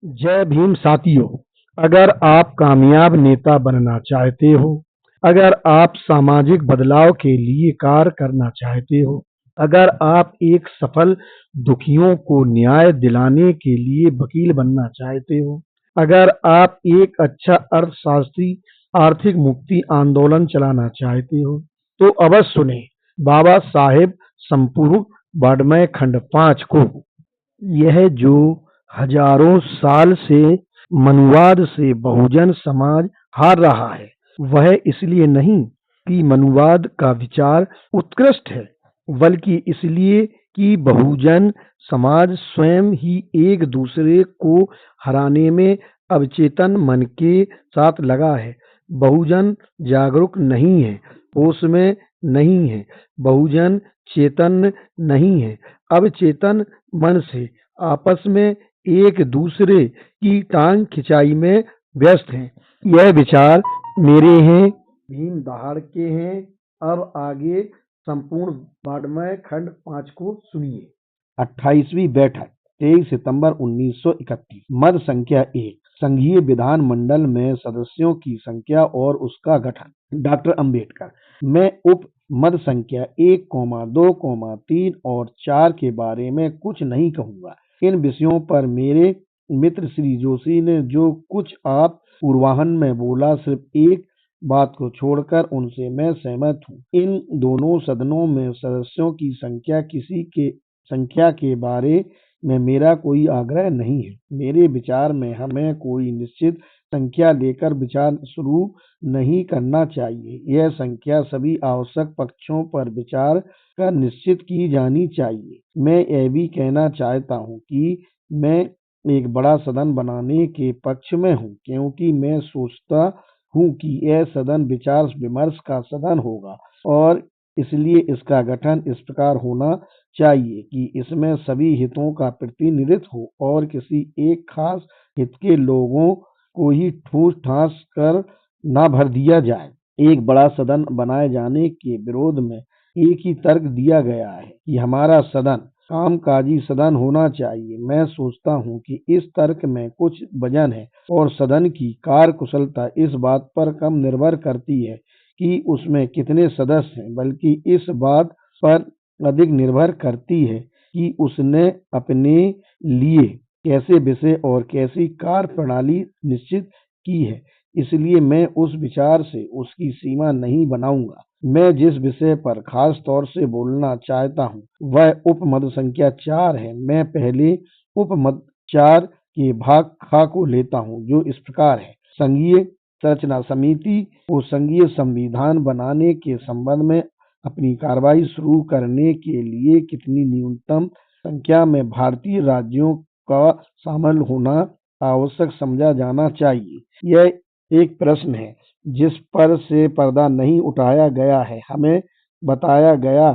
जय भीम साथियों। अगर आप कामयाब नेता बनना चाहते हो, अगर आप सामाजिक बदलाव के लिए कार्य करना चाहते हो, अगर आप एक सफल दुखियों को न्याय दिलाने के लिए वकील बनना चाहते हो, अगर आप एक अच्छा अर्थशास्त्री आर्थिक मुक्ति आंदोलन चलाना चाहते हो, तो अवश्य सुने बाबा साहेब संपूर्ण वाङ्मय खंड 5 को। यह जो हजारों साल से मनुवाद से बहुजन समाज हार रहा है, वह इसलिए नहीं कि मनुवाद का विचार उत्कृष्ट है, बल्कि इसलिए कि बहुजन समाज स्वयं ही एक दूसरे को हराने में अवचेतन मन के साथ लगा है। बहुजन जागरूक नहीं है, होश में नहीं है, बहुजन चेतन नहीं है, अवचेतन मन से आपस में एक दूसरे की टांग खिंचाई में व्यस्त हैं। यह विचार मेरे हैं, भीम दहाड़ के हैं। अब आगे संपूर्ण वाङ्मय खंड 5 को सुनिए। 28वीं बैठक 23 सितंबर 1931। मद संख्या 1, संघीय विधान मंडल में सदस्यों की संख्या और उसका गठन। डॉक्टर अंबेडकर। मैं उप मद संख्या 1, 2, 3 और 4 के बारे में कुछ नहीं कहूँगा। इन विषयों पर मेरे मित्र श्री जोशी ने जो कुछ आप पूर्वाह्न में बोला, सिर्फ एक बात को छोड़कर उनसे मैं सहमत हूँ। इन दोनों सदनों में सदस्यों की संख्या के बारे में मेरा कोई आग्रह नहीं है। मेरे विचार में हमें कोई निश्चित संख्या लेकर विचार शुरू नहीं करना चाहिए। यह संख्या सभी आवश्यक पक्षों पर विचार कर निश्चित की जानी चाहिए। मैं यह भी कहना चाहता हूँ कि मैं एक बड़ा सदन बनाने के पक्ष में हूँ, क्योंकि मैं सोचता हूँ कि यह सदन विचार विमर्श का सदन होगा और इसलिए इसका गठन इस प्रकार होना चाहिए कि इसमें सभी हितों का प्रतिनिधित्व हो और किसी एक खास हित के लोगों को ही ठूस ठास कर न भर दिया जाए। एक बड़ा सदन बनाए जाने के विरोध में एक ही तर्क दिया गया है कि हमारा सदन कामकाजी सदन होना चाहिए। मैं सोचता हूँ कि इस तर्क में कुछ वजन है और सदन की कार्यकुशलता इस बात पर कम निर्भर करती है कि उसमें कितने सदस्य हैं, बल्कि इस बात पर अधिक निर्भर करती है कि उसने अपने लिए कैसे विषय और कैसी कार्य प्रणाली निश्चित की है। इसलिए मैं उस विचार से उसकी सीमा नहीं बनाऊंगा। मैं जिस विषय पर खास तौर से बोलना चाहता हूँ वह उपमद संख्या 4 है। मैं पहले उपमद 4 के भाग खा को लेता हूँ, जो इस प्रकार है। संघीय संरचना समिति को संघीय संविधान बनाने के संबंध में अपनी कार्रवाई शुरू करने के लिए कितनी न्यूनतम संख्या में भारतीय राज्यों का शामिल होना आवश्यक समझा जाना चाहिए। यह एक प्रश्न है जिस पर से पर्दा नहीं उठाया गया है। हमें बताया गया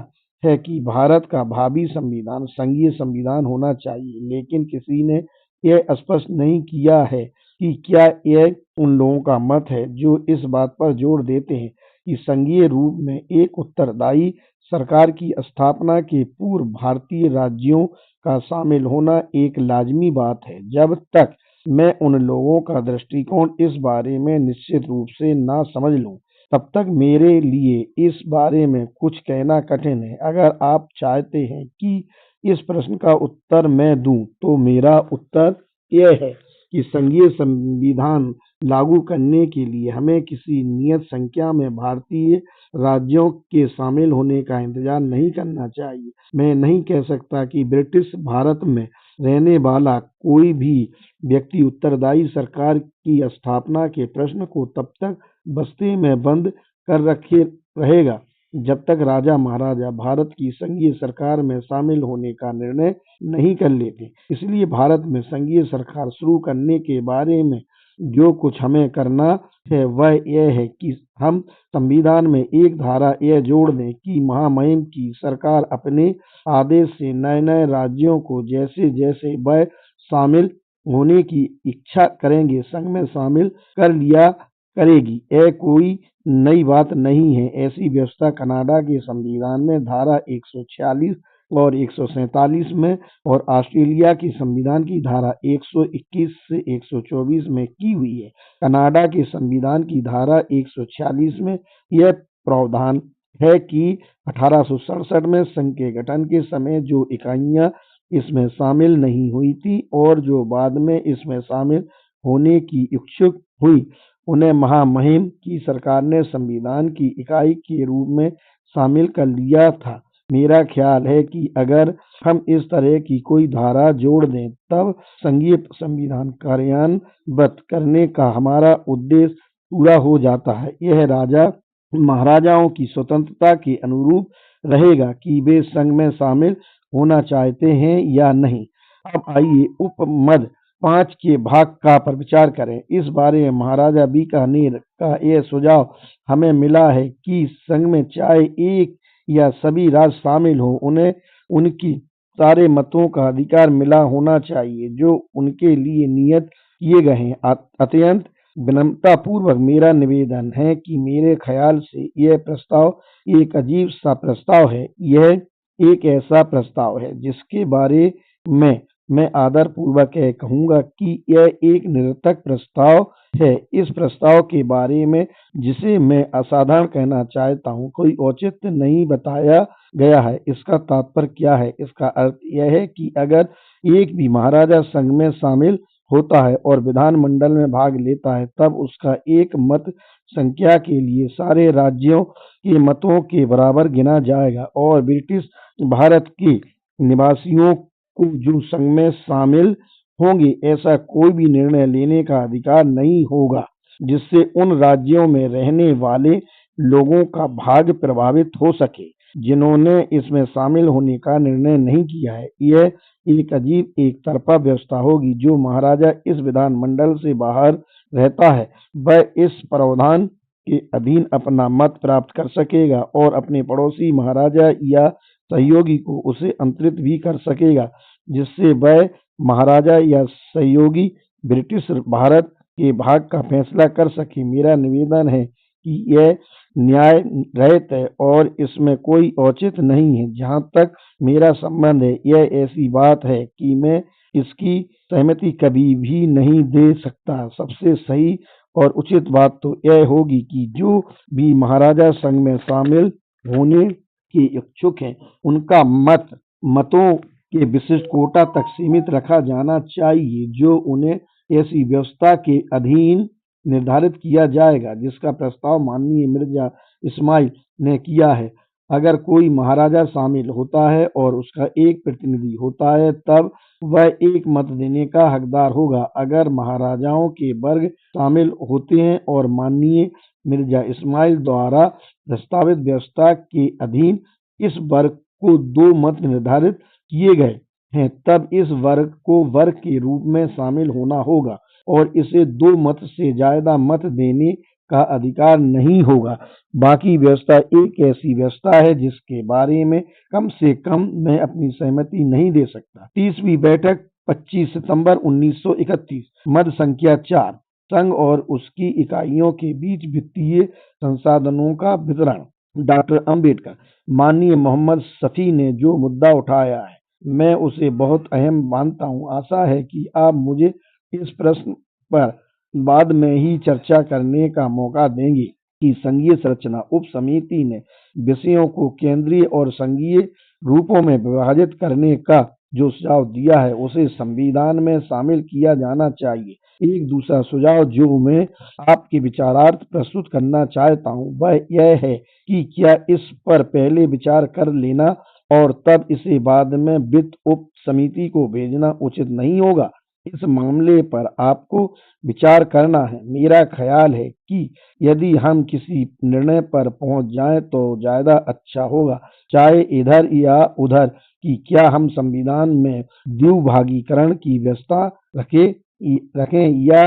है कि भारत का भावी संविधान संघीय संविधान होना चाहिए, लेकिन किसी ने यह स्पष्ट नहीं किया है कि क्या यह उन लोगों का मत है जो इस बात पर जोर देते हैं कि संघीय रूप में एक उत्तरदायी सरकार की स्थापना के पूर्व भारतीय राज्यों का शामिल होना एक लाजमी बात है। जब तक मैं उन लोगों का दृष्टिकोण इस बारे में निश्चित रूप से ना समझ लूं, तब तक मेरे लिए इस बारे में कुछ कहना कठिन है। अगर आप चाहते हैं कि इस प्रश्न का उत्तर मैं दूं, तो मेरा उत्तर यह है कि संघीय संविधान लागू करने के लिए हमें किसी नियत संख्या में भारतीय राज्यों के शामिल होने का इंतजार नहीं करना चाहिए। मैं नहीं कह सकता कि ब्रिटिश भारत में रहने वाला कोई भी व्यक्ति उत्तरदायी सरकार की स्थापना के प्रश्न को तब तक बस्ते में बंद कर रखे रहेगा जब तक राजा महाराजा भारत की संघीय सरकार में शामिल होने का निर्णय नहीं कर लेते। इसलिए भारत में संघीय सरकार शुरू करने के बारे में जो कुछ हमें करना है वह यह है कि हम संविधान में एक धारा यह जोड़ दें कि महामहिम की सरकार अपने आदेश से नए नए राज्यों को जैसे जैसे वह शामिल होने की इच्छा करेंगे संघ में शामिल कर लिया करेगी। यह कोई नई बात नहीं है। ऐसी व्यवस्था कनाडा के संविधान में धारा 146 और 147 में और ऑस्ट्रेलिया की संविधान की धारा 121 से 124 में की हुई है। कनाडा के संविधान की धारा 146 में यह प्रावधान है कि 1867 में संघ के गठन के समय जो इकाइयां इसमें शामिल नहीं हुई थी और जो बाद में इसमें शामिल होने की इच्छुक हुई, उन्हें महामहिम की सरकार ने संविधान की इकाई के रूप में शामिल कर लिया था। मेरा ख्याल है कि अगर हम इस तरह की कोई धारा जोड़ दें तब संघीय संविधान कार्यान्वित करने का हमारा उद्देश्य पूरा हो जाता है। यह राजा महाराजाओं की स्वतंत्रता के अनुरूप रहेगा कि वे संघ में शामिल होना चाहते हैं या नहीं। अब आइए उपमद 5 के भाग का पर विचार करें। इस बारे में महाराजा बीकानेर का यह सुझाव हमें मिला है कि संघ में चाहे एक या सभी राज्य शामिल हों, उन्हें उनकी सारे मतों का अधिकार मिला होना चाहिए जो उनके लिए नियत किए गए हैं। अत्यंत विनम्रतापूर्वक मेरा निवेदन है कि मेरे ख्याल से यह प्रस्ताव एक अजीब सा प्रस्ताव है। यह एक ऐसा प्रस्ताव है जिसके बारे में मैं आदरपूर्वक यह कहूँगा कि यह एक निरर्थक प्रस्ताव है। इस प्रस्ताव के बारे में जिसे मैं असाधारण कहना चाहता हूँ, कोई औचित्य नहीं बताया गया है। इसका तात्पर्य क्या है? इसका अर्थ यह है कि अगर एक भी महाराजा संघ में शामिल होता है और विधानमंडल में भाग लेता है, तब उसका एक मत संख्या के लिए सारे राज्यों के मतों के बराबर गिना जाएगा और ब्रिटिश भारत के निवासियों को जो संघ में शामिल होंगे, ऐसा कोई भी निर्णय लेने का अधिकार नहीं होगा जिससे उन राज्यों में रहने वाले लोगों का भाग्य प्रभावित हो सके जिन्होंने इसमें शामिल होने का निर्णय नहीं किया है। यह एक अजीब एक तरफा व्यवस्था होगी। जो महाराजा इस विधानमंडल से बाहर रहता है, वह इस प्रावधान के अधीन अपना मत प्राप्त कर सकेगा और अपने पड़ोसी महाराजा या सहयोगी को उसे अंतरित भी कर सकेगा, जिससे वह महाराजा या सहयोगी ब्रिटिश भारत के भाग का फैसला कर सके। मेरा निवेदन है कि यह न्याय रहित है और इसमें कोई औचित्य नहीं है। जहाँ तक मेरा संबंध है, यह ऐसी बात है कि मैं इसकी सहमति कभी भी नहीं दे सकता। सबसे सही और उचित बात तो यह होगी कि जो भी महाराजा संघ में शामिल होने के इच्छुक हैं, उनका मतों के विशिष्ट कोटा तक सीमित रखा जाना चाहिए, जो उन्हें ऐसी व्यवस्था के अधीन निर्धारित किया जाएगा जिसका प्रस्ताव माननीय मिर्जा इस्माइल ने किया है। अगर कोई महाराजा शामिल होता है और उसका एक प्रतिनिधि होता है, तब वह एक मत देने का हकदार होगा। अगर महाराजाओं के वर्ग शामिल होते हैं और माननीय मिर्जा इस्माइल द्वारा प्रस्तावित व्यवस्था के अधीन इस वर्ग को 2 मत निर्धारित किए गए हैं, तब इस वर्ग को वर्ग के रूप में शामिल होना होगा और इसे 2 मत से ज्यादा मत देने का अधिकार नहीं होगा। बाकी व्यवस्था एक ऐसी व्यवस्था है जिसके बारे में कम से कम मैं अपनी सहमति नहीं दे सकता। 30वीं बैठक 25 सितंबर 1931। मद संख्या 4, संघ और उसकी इकाइयों के बीच वित्तीय संसाधनों का वितरण। डॉक्टर अंबेडकर। माननीय मोहम्मद शफी ने जो मुद्दा उठाया है, मैं उसे बहुत अहम मानता हूँ। आशा है कि आप मुझे इस प्रश्न पर बाद में ही चर्चा करने का मौका देंगे कि संघीय संरचना उप समिति ने विषयों को केंद्रीय और संघीय रूपों में विभाजित करने का जो सुझाव दिया है, उसे संविधान में शामिल किया जाना चाहिए। एक दूसरा सुझाव जो मैं आपके विचारार्थ प्रस्तुत करना चाहता हूँ, वह यह है कि क्या इस पर पहले विचार कर लेना और तब इसे बाद में वित्त उप समिति को भेजना उचित नहीं होगा। इस मामले पर आपको विचार करना है। मेरा ख्याल है कि यदि हम किसी निर्णय पर पहुंच जाएं तो ज्यादा अच्छा होगा, चाहे इधर या उधर, कि क्या हम संविधान में द्विभागीकरण की व्यवस्था रखें या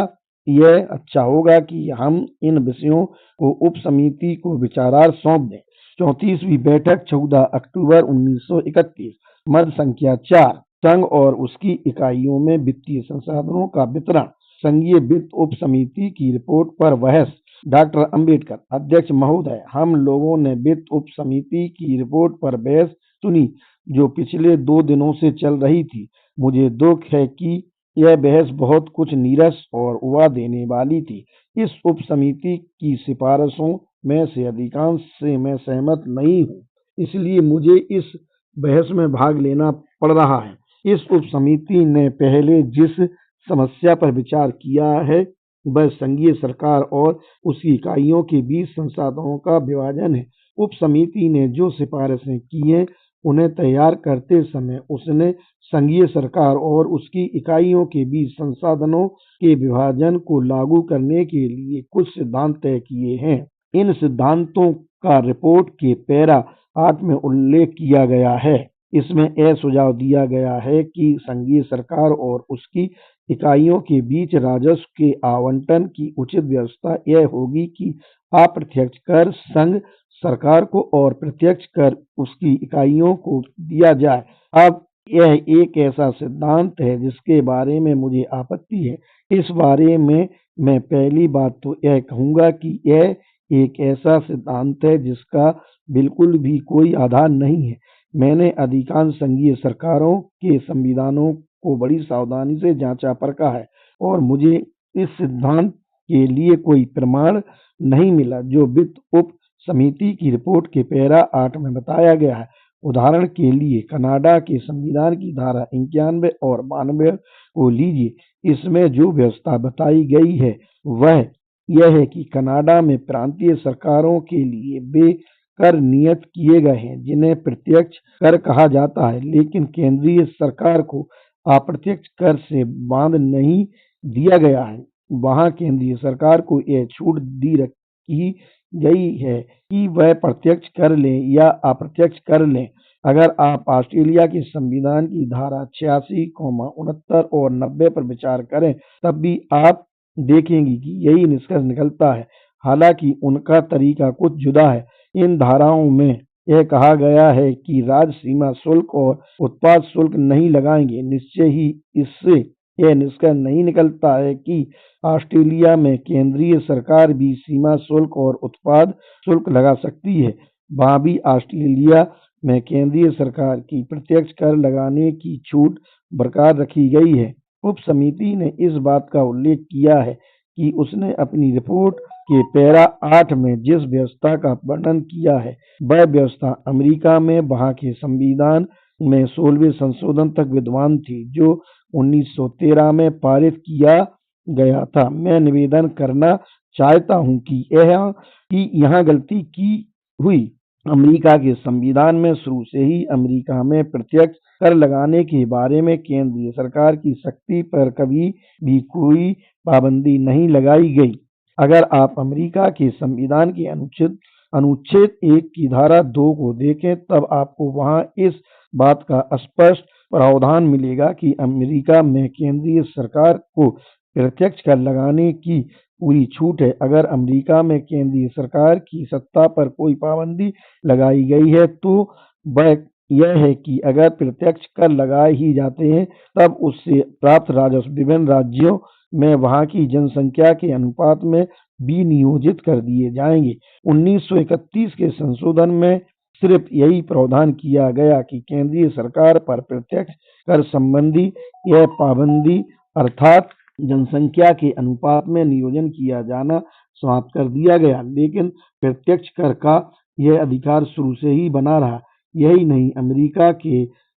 यह अच्छा होगा कि हम इन विषयों को उप समिति को विचारार्थ सौंप दें। 34वीं बैठक 14 अक्टूबर 1931। मद संख्या 4, संघ और उसकी इकाइयों में वित्तीय संसाधनों का वितरण। संघीय वित्त उप समिति की रिपोर्ट पर बहस। डॉक्टर अंबेडकर। अध्यक्ष महोदय, हम लोगों ने वित्त उप समिति की रिपोर्ट पर बहस सुनी। जो पिछले 2 दिनों से चल रही थी। मुझे दुख है कि यह बहस बहुत कुछ नीरस और उबा देने वाली थी। इस उप समिति की सिफारिशों में से अधिकांश से मैं सहमत नहीं हूँ, इसलिए मुझे इस बहस में भाग लेना पड़ रहा है। इस उप समिति ने पहले जिस समस्या पर विचार किया है वह संघीय सरकार और उसकी इकाइयों के बीच संसाधनों का विभाजन है। उप समिति ने जो सिफारिशें की हैं उन्हें तैयार करते समय उसने संघीय सरकार और उसकी इकाइयों के बीच संसाधनों के विभाजन को लागू करने के लिए कुछ सिद्धांत तय किए हैं। इन सिद्धांतों का रिपोर्ट के पैरा 8 में उल्लेख किया गया है। इसमें यह सुझाव दिया गया है कि संघीय सरकार और उसकी इकाइयों के बीच राजस्व के आवंटन की उचित व्यवस्था यह होगी कि अप्रत्यक्ष कर संघ सरकार को और प्रत्यक्ष कर उसकी इकाइयों को दिया जाए। अब यह एक ऐसा सिद्धांत है जिसके बारे में मुझे आपत्ति है। इस बारे में मैं पहली बात तो यह कहूँगा कि यह एक ऐसा सिद्धांत है जिसका बिल्कुल भी कोई आधार नहीं है। मैंने अधिकांश संघीय सरकारों के संविधानों को बड़ी सावधानी से जांचा परखा है और मुझे इस सिद्धांत के लिए कोई प्रमाण नहीं मिला जो वित्त उप समिति की रिपोर्ट के पैरा 8 में बताया गया है। उदाहरण के लिए कनाडा के संविधान की धारा 91 और 92 को लीजिए। इसमें जो व्यवस्था बताई गई है वह यह है कि कनाडा में प्रांतीय सरकारों के लिए वे कर नियत किए गए हैं जिन्हें प्रत्यक्ष कर कहा जाता है, लेकिन केंद्रीय सरकार को अप्रत्यक्ष कर से बांध नहीं दिया गया है। वहाँ केंद्रीय सरकार को यह छूट दी रखी गई है कि वह प्रत्यक्ष कर लें या अप्रत्यक्ष कर लें। अगर आप ऑस्ट्रेलिया के संविधान की धारा 86, 69 और 90 पर विचार करें तब भी आप देखेंगे कि यही निष्कर्ष निकलता है, हालांकि उनका तरीका कुछ जुदा है। इन धाराओं में यह कहा गया है कि राज्य सीमा शुल्क और उत्पाद शुल्क नहीं लगाएंगे। निश्चय ही इससे यह निष्कर्ष नहीं निकलता है कि ऑस्ट्रेलिया में केंद्रीय सरकार भी सीमा शुल्क और उत्पाद शुल्क लगा सकती है। वहाँ भी ऑस्ट्रेलिया में केंद्रीय सरकार की प्रत्यक्ष कर लगाने की छूट बरकरार रखी गई है। उप समिति ने इस बात का उल्लेख किया है कि उसने अपनी रिपोर्ट के पैरा 8 में जिस व्यवस्था का वर्णन किया है वह व्यवस्था अमेरिका में वहाँ के संविधान में 16वें संशोधन तक विद्यमान थी जो 1913 में पारित किया गया था। मैं निवेदन करना चाहता हूँ कि यहाँ गलती की हुई। अमेरिका के संविधान में शुरू से ही अमेरिका में प्रत्यक्ष कर लगाने के बारे में केंद्रीय सरकार की शक्ति पर कभी भी कोई पाबंदी नहीं लगाई गई। अगर आप अमेरिका के संविधान के अनुच्छेद 1 की धारा 2 को देखें तब आपको वहां इस बात का स्पष्ट प्रावधान मिलेगा कि अमेरिका में केंद्रीय सरकार को प्रत्यक्ष कर लगाने की पूरी छूट है। अगर अमेरिका में केंद्रीय सरकार की सत्ता पर कोई पाबंदी लगाई गई है तो वह यह है कि अगर प्रत्यक्ष कर लगाए ही जाते हैं तब उससे प्राप्त राजस्व विभिन्न राज्यों में वहाँ की जनसंख्या के अनुपात में विनियोजित कर दिए जाएंगे। 1931 के संशोधन में सिर्फ यही प्रावधान किया गया कि केंद्रीय सरकार पर प्रत्यक्ष कर संबंधी यह पाबंदी अर्थात जनसंख्या के अनुपात में नियोजन किया जाना समाप्त कर दिया गया, लेकिन प्रत्यक्ष कर का यह अधिकार शुरू से ही बना रहा। यही नहीं,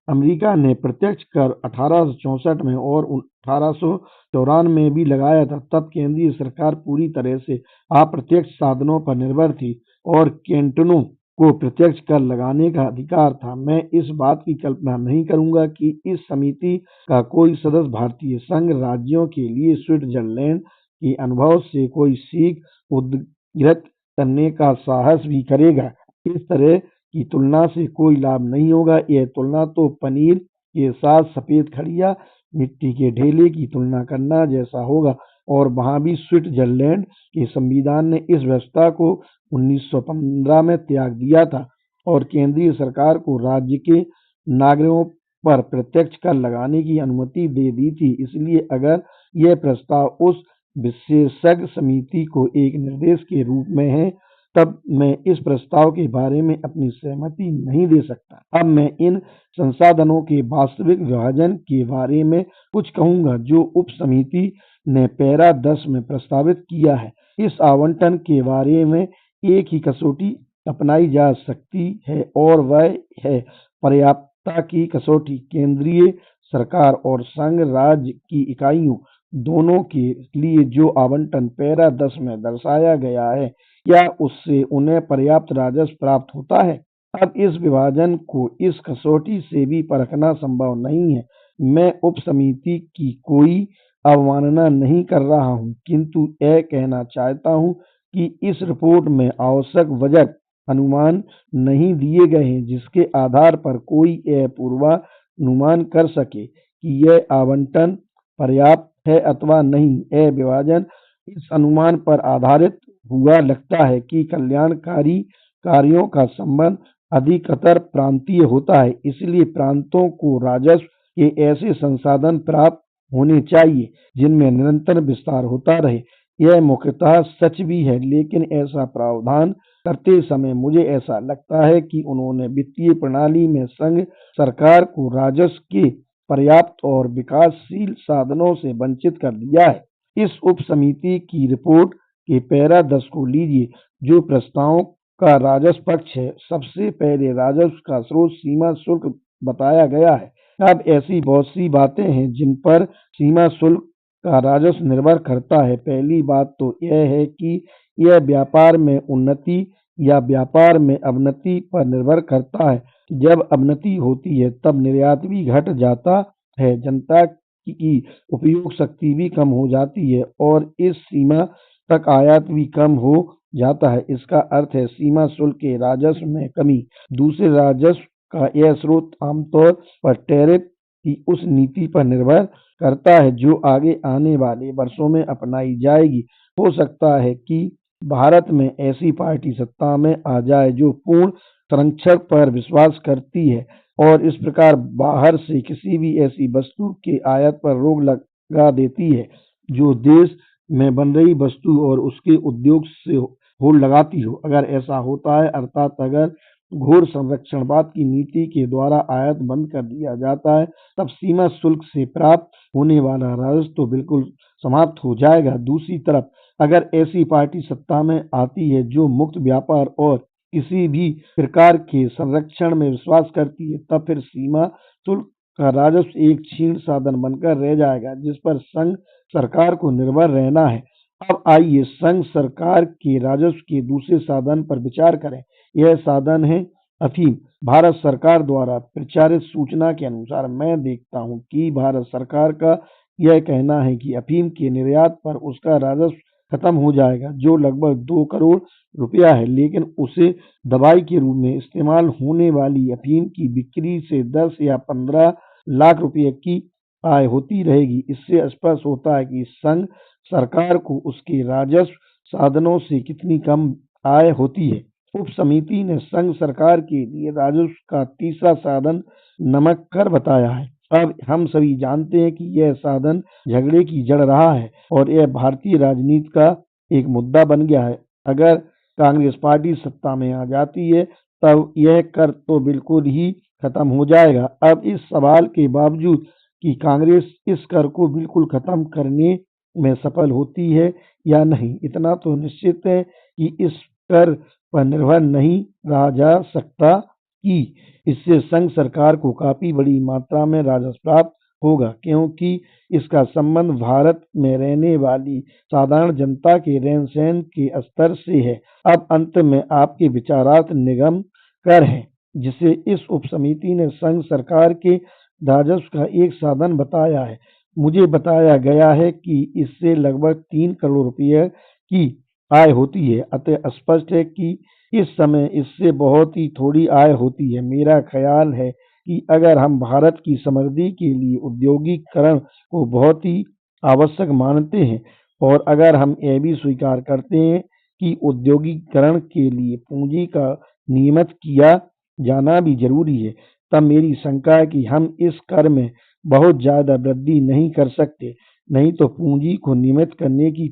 अमेरिका ने प्रत्यक्ष कर 1864 में और 1894 में भी लगाया था। तब केंद्रीय सरकार पूरी तरह से अप्रत्यक्ष साधनों पर निर्भर थी और कैंटोनों को प्रत्यक्ष कर लगाने का अधिकार था। मैं इस बात की कल्पना नहीं करूंगा कि इस समिति का कोई सदस्य भारतीय संघ राज्यों के लिए स्विट्जरलैंड के अनुभव से कोई सीख उद्धृत करने का साहस भी करेगा। इस तरह की तुलना से कोई लाभ नहीं होगा। यह तुलना तो पनीर के साथ सफेद खड़िया मिट्टी के ढेले की तुलना करना जैसा होगा। और वहाँ भी स्विट्जरलैंड के संविधान ने इस व्यवस्था को 1915 में त्याग दिया था और केंद्रीय सरकार को राज्य के नागरिकों पर प्रत्यक्ष कर लगाने की अनुमति दे दी थी। इसलिए अगर यह प्रस्ताव उस विशेषज्ञ समिति को एक निर्देश के रूप में है तब मैं इस प्रस्ताव के बारे में अपनी सहमति नहीं दे सकता। अब मैं इन संसाधनों के वास्तविक विभाजन के बारे में कुछ कहूँगा जो उप समिति ने पैरा 10 में प्रस्तावित किया है। इस आवंटन के बारे में एक ही कसौटी अपनाई जा सकती है और वह है पर्याप्तता की कसौटी। केंद्रीय सरकार और संघ राज्य की इकाइयों दोनों के लिए जो आवंटन पैरा 10 में दर्शाया गया है, क्या उससे उन्हें पर्याप्त राजस्व प्राप्त होता है? अब इस विभाजन को इस कसौटी से भी परखना संभव नहीं है। मैं उप समिति की कोई अवमानना नहीं कर रहा हूँ, किंतु यह कहना चाहता हूँ कि इस रिपोर्ट में आवश्यक बजट अनुमान नहीं दिए गए हैं जिसके आधार पर कोई यह पूर्वानुमान कर सके कि यह आवंटन पर्याप्त है अथवा नहीं। यह विभाजन इस अनुमान पर आधारित हुआ लगता है कि कल्याणकारी कार्यों का संबंध अधिकतर प्रांतीय होता है, इसलिए प्रांतों को राजस्व के ऐसे संसाधन प्राप्त होने चाहिए जिनमें निरंतर विस्तार होता रहे। यह मुख्यतः सच भी है, लेकिन ऐसा प्रावधान करते समय मुझे ऐसा लगता है कि उन्होंने वित्तीय प्रणाली में संघ सरकार को राजस्व के पर्याप्त और विकासशील साधनों से वंचित कर दिया है। इस उप समिति की रिपोर्ट के पैरा 10 को लीजिए, जो प्रस्तावों का राजस्व पक्ष है। सबसे पहले राजस्व का स्रोत सीमा शुल्क बताया गया है। अब ऐसी बहुत सी बातें हैं जिन पर सीमा शुल्क का राजस्व निर्भर करता है। पहली बात तो यह है कि यह व्यापार में उन्नति या व्यापार में अवनति पर निर्भर करता है। जब अवनति होती है तब निर्यात भी घट जाता है, जनता की उपयोग शक्ति भी कम हो जाती है और इस सीमा तक आयात भी कम हो जाता है। इसका अर्थ है सीमा शुल्क के राजस्व में कमी। दूसरे राजस्व का यह स्रोत आमतौर पर टैरिफ की उस नीति पर निर्भर करता है जो आगे आने वाले वर्षों में अपनाई जाएगी। हो सकता है कि भारत में ऐसी पार्टी सत्ता में आ जाए जो पूर्ण संरक्षण पर विश्वास करती है और इस प्रकार बाहर से किसी भी ऐसी वस्तु के आयात पर रोक लगा देती है जो देश में बन रही वस्तु और उसके उद्योग से होड़ लगाती हो। अगर ऐसा होता है, अर्थात अगर घोर संरक्षणवाद की नीति के द्वारा आयात बंद कर दिया जाता है, तब सीमा शुल्क से प्राप्त होने वाला राजस्व तो बिल्कुल समाप्त हो जाएगा। दूसरी तरफ अगर ऐसी पार्टी सत्ता में आती है जो मुक्त व्यापार और किसी भी प्रकार के संरक्षण में विश्वास करती है, तब फिर सीमा शुल्क का राजस्व एक क्षीण साधन बनकर रह जाएगा जिस पर संघ सरकार को निर्भर रहना है। अब आइए संघ सरकार के राजस्व के दूसरे साधन पर विचार करें। यह साधन है अफीम। भारत सरकार द्वारा प्रचारित सूचना के अनुसार मैं देखता हूँ कि भारत सरकार का यह कहना है कि अफीम के निर्यात पर उसका राजस्व खत्म हो जाएगा, जो लगभग 2 करोड़ रुपया है, लेकिन उसे दवाई के रूप में इस्तेमाल होने वाली अफीम की बिक्री से 10 या 15 लाख रुपये की आय होती रहेगी। इससे स्पष्ट होता है कि संघ सरकार को उसके राजस्व साधनों से कितनी कम आय होती है। उप समिति ने संघ सरकार के लिए राजस्व का तीसरा साधन नमक कर बताया है। अब हम सभी जानते हैं कि यह साधन झगड़े की जड़ रहा है और यह भारतीय राजनीति का एक मुद्दा बन गया है। अगर कांग्रेस पार्टी सत्ता में आ जाती है तब यह कर तो बिल्कुल ही खत्म हो जाएगा। अब इस सवाल के बावजूद कि कांग्रेस इस कर को बिल्कुल खत्म करने में सफल होती है या नहीं, इतना तो निश्चित है कि इस कर पर निर्भर नहीं रहा जा सकता कि इससे संघ सरकार को काफी बड़ी मात्रा में राजस्व प्राप्त होगा, क्योंकि इसका संबंध भारत में रहने वाली साधारण जनता के रहन सहन के स्तर से है। अब अंत में आपके विचारार्थ निगम कर है जिसे इस उप समिति ने संघ सरकार के राजस्व का एक साधन बताया है। मुझे बताया गया है कि इससे लगभग 3 करोड़ रुपये की आय होती है, अतः स्पष्ट है कि इस समय इससे बहुत ही थोड़ी आय होती है। मेरा ख्याल है कि अगर हम भारत की समृद्धि के लिए औद्योगिकीकरण को बहुत ही आवश्यक मानते हैं और अगर हम यह भी स्वीकार करते हैं कि औद्योगिकीकरण के लिए पूंजी का नियमित किया जाना भी जरूरी है, तब मेरी शंका है कि हम इस कर में बहुत ज्यादा वृद्धि नहीं कर सकते। नहीं तो पूंजी को नियमित करने की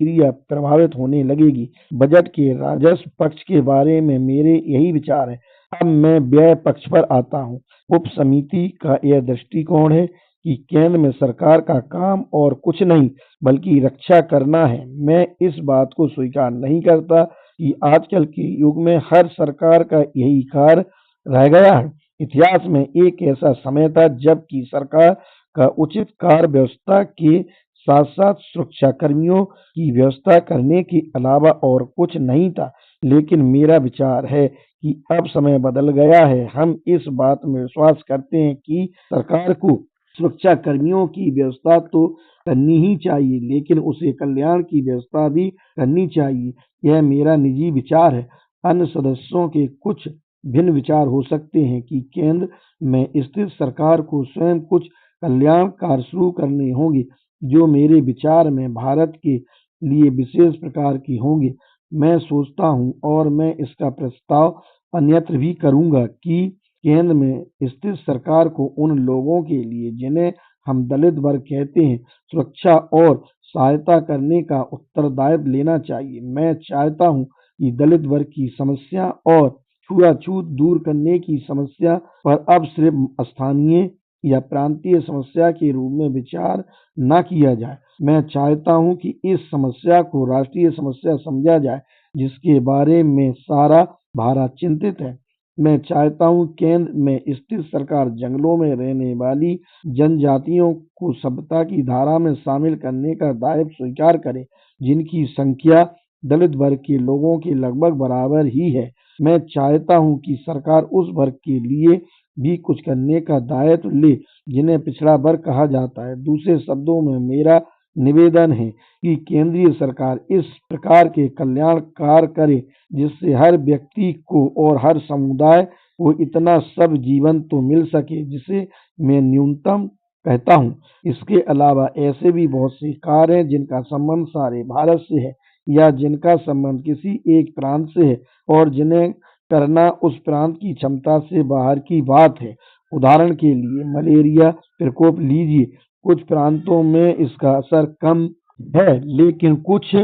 प्रक्रिया प्रभावित होने लगेगी। बजट के राजस्व पक्ष के बारे में मेरे यही विचार है। अब मैं व्यय पक्ष पर आता हूँ। उप समिति का यह दृष्टिकोण है कि केंद्र में सरकार का काम और कुछ नहीं बल्कि रक्षा करना है। मैं इस बात को स्वीकार नहीं करता कि आजकल के युग में हर सरकार का यही कार्य रह गया है। इतिहास में एक ऐसा समय था जबकि सरकार का उचित कार्य व्यवस्था के साथ साथ सुरक्षा कर्मियों की व्यवस्था करने के अलावा और कुछ नहीं था। लेकिन मेरा विचार है कि अब समय बदल गया है। हम इस बात में विश्वास करते हैं कि सरकार को सुरक्षा कर्मियों की व्यवस्था तो करनी ही चाहिए, लेकिन उसे कल्याण की व्यवस्था भी करनी चाहिए। यह मेरा निजी विचार है। अन्य सदस्यों के कुछ भिन्न विचार हो सकते हैं कि केंद्र में स्थित सरकार को स्वयं कुछ कल्याण कार्य शुरू करने होंगे, जो मेरे विचार में भारत के लिए विशेष प्रकार के होंगे। मैं सोचता हूँ और मैं इसका प्रस्ताव अन्यत्र भी करूँगा कि केंद्र में स्थित सरकार को उन लोगों के लिए जिन्हें हम दलित वर्ग कहते हैं, सुरक्षा और सहायता करने का उत्तरदायित्व लेना चाहिए। मैं चाहता हूँ कि दलित वर्ग की समस्या और छुआछूत दूर करने की समस्या पर अब सिर्फ स्थानीय या प्रांतीय समस्या के रूप में विचार न किया जाए। मैं चाहता हूँ कि इस समस्या को राष्ट्रीय समस्या समझा जाए, जिसके बारे में सारा भारत चिंतित है। मैं चाहता हूँ केंद्र में स्थित सरकार जंगलों में रहने वाली जनजातियों को सभ्यता की धारा में शामिल करने का दायित्व स्वीकार करे, जिनकी संख्या दलित वर्ग के लोगों के लगभग बराबर ही है। मैं चाहता हूँ कि सरकार उस वर्ग के लिए भी कुछ करने का दायित्व ले जिन्हें पिछड़ा वर्ग कहा जाता है। दूसरे शब्दों में मेरा निवेदन है कि केंद्रीय सरकार इस प्रकार के कल्याण कार्य करे जिससे हर व्यक्ति को और हर समुदाय को इतना सब जीवन तो मिल सके जिसे मैं न्यूनतम कहता हूँ। इसके अलावा ऐसे भी बहुत से कार्य हैं जिनका संबंध सारे भारत से है या जिनका संबंध किसी एक प्रांत से है और जिन्हें करना उस प्रांत की क्षमता से बाहर की बात है। उदाहरण के लिए मलेरिया प्रकोप लीजिए। कुछ प्रांतों में इसका असर कम है, लेकिन कुछ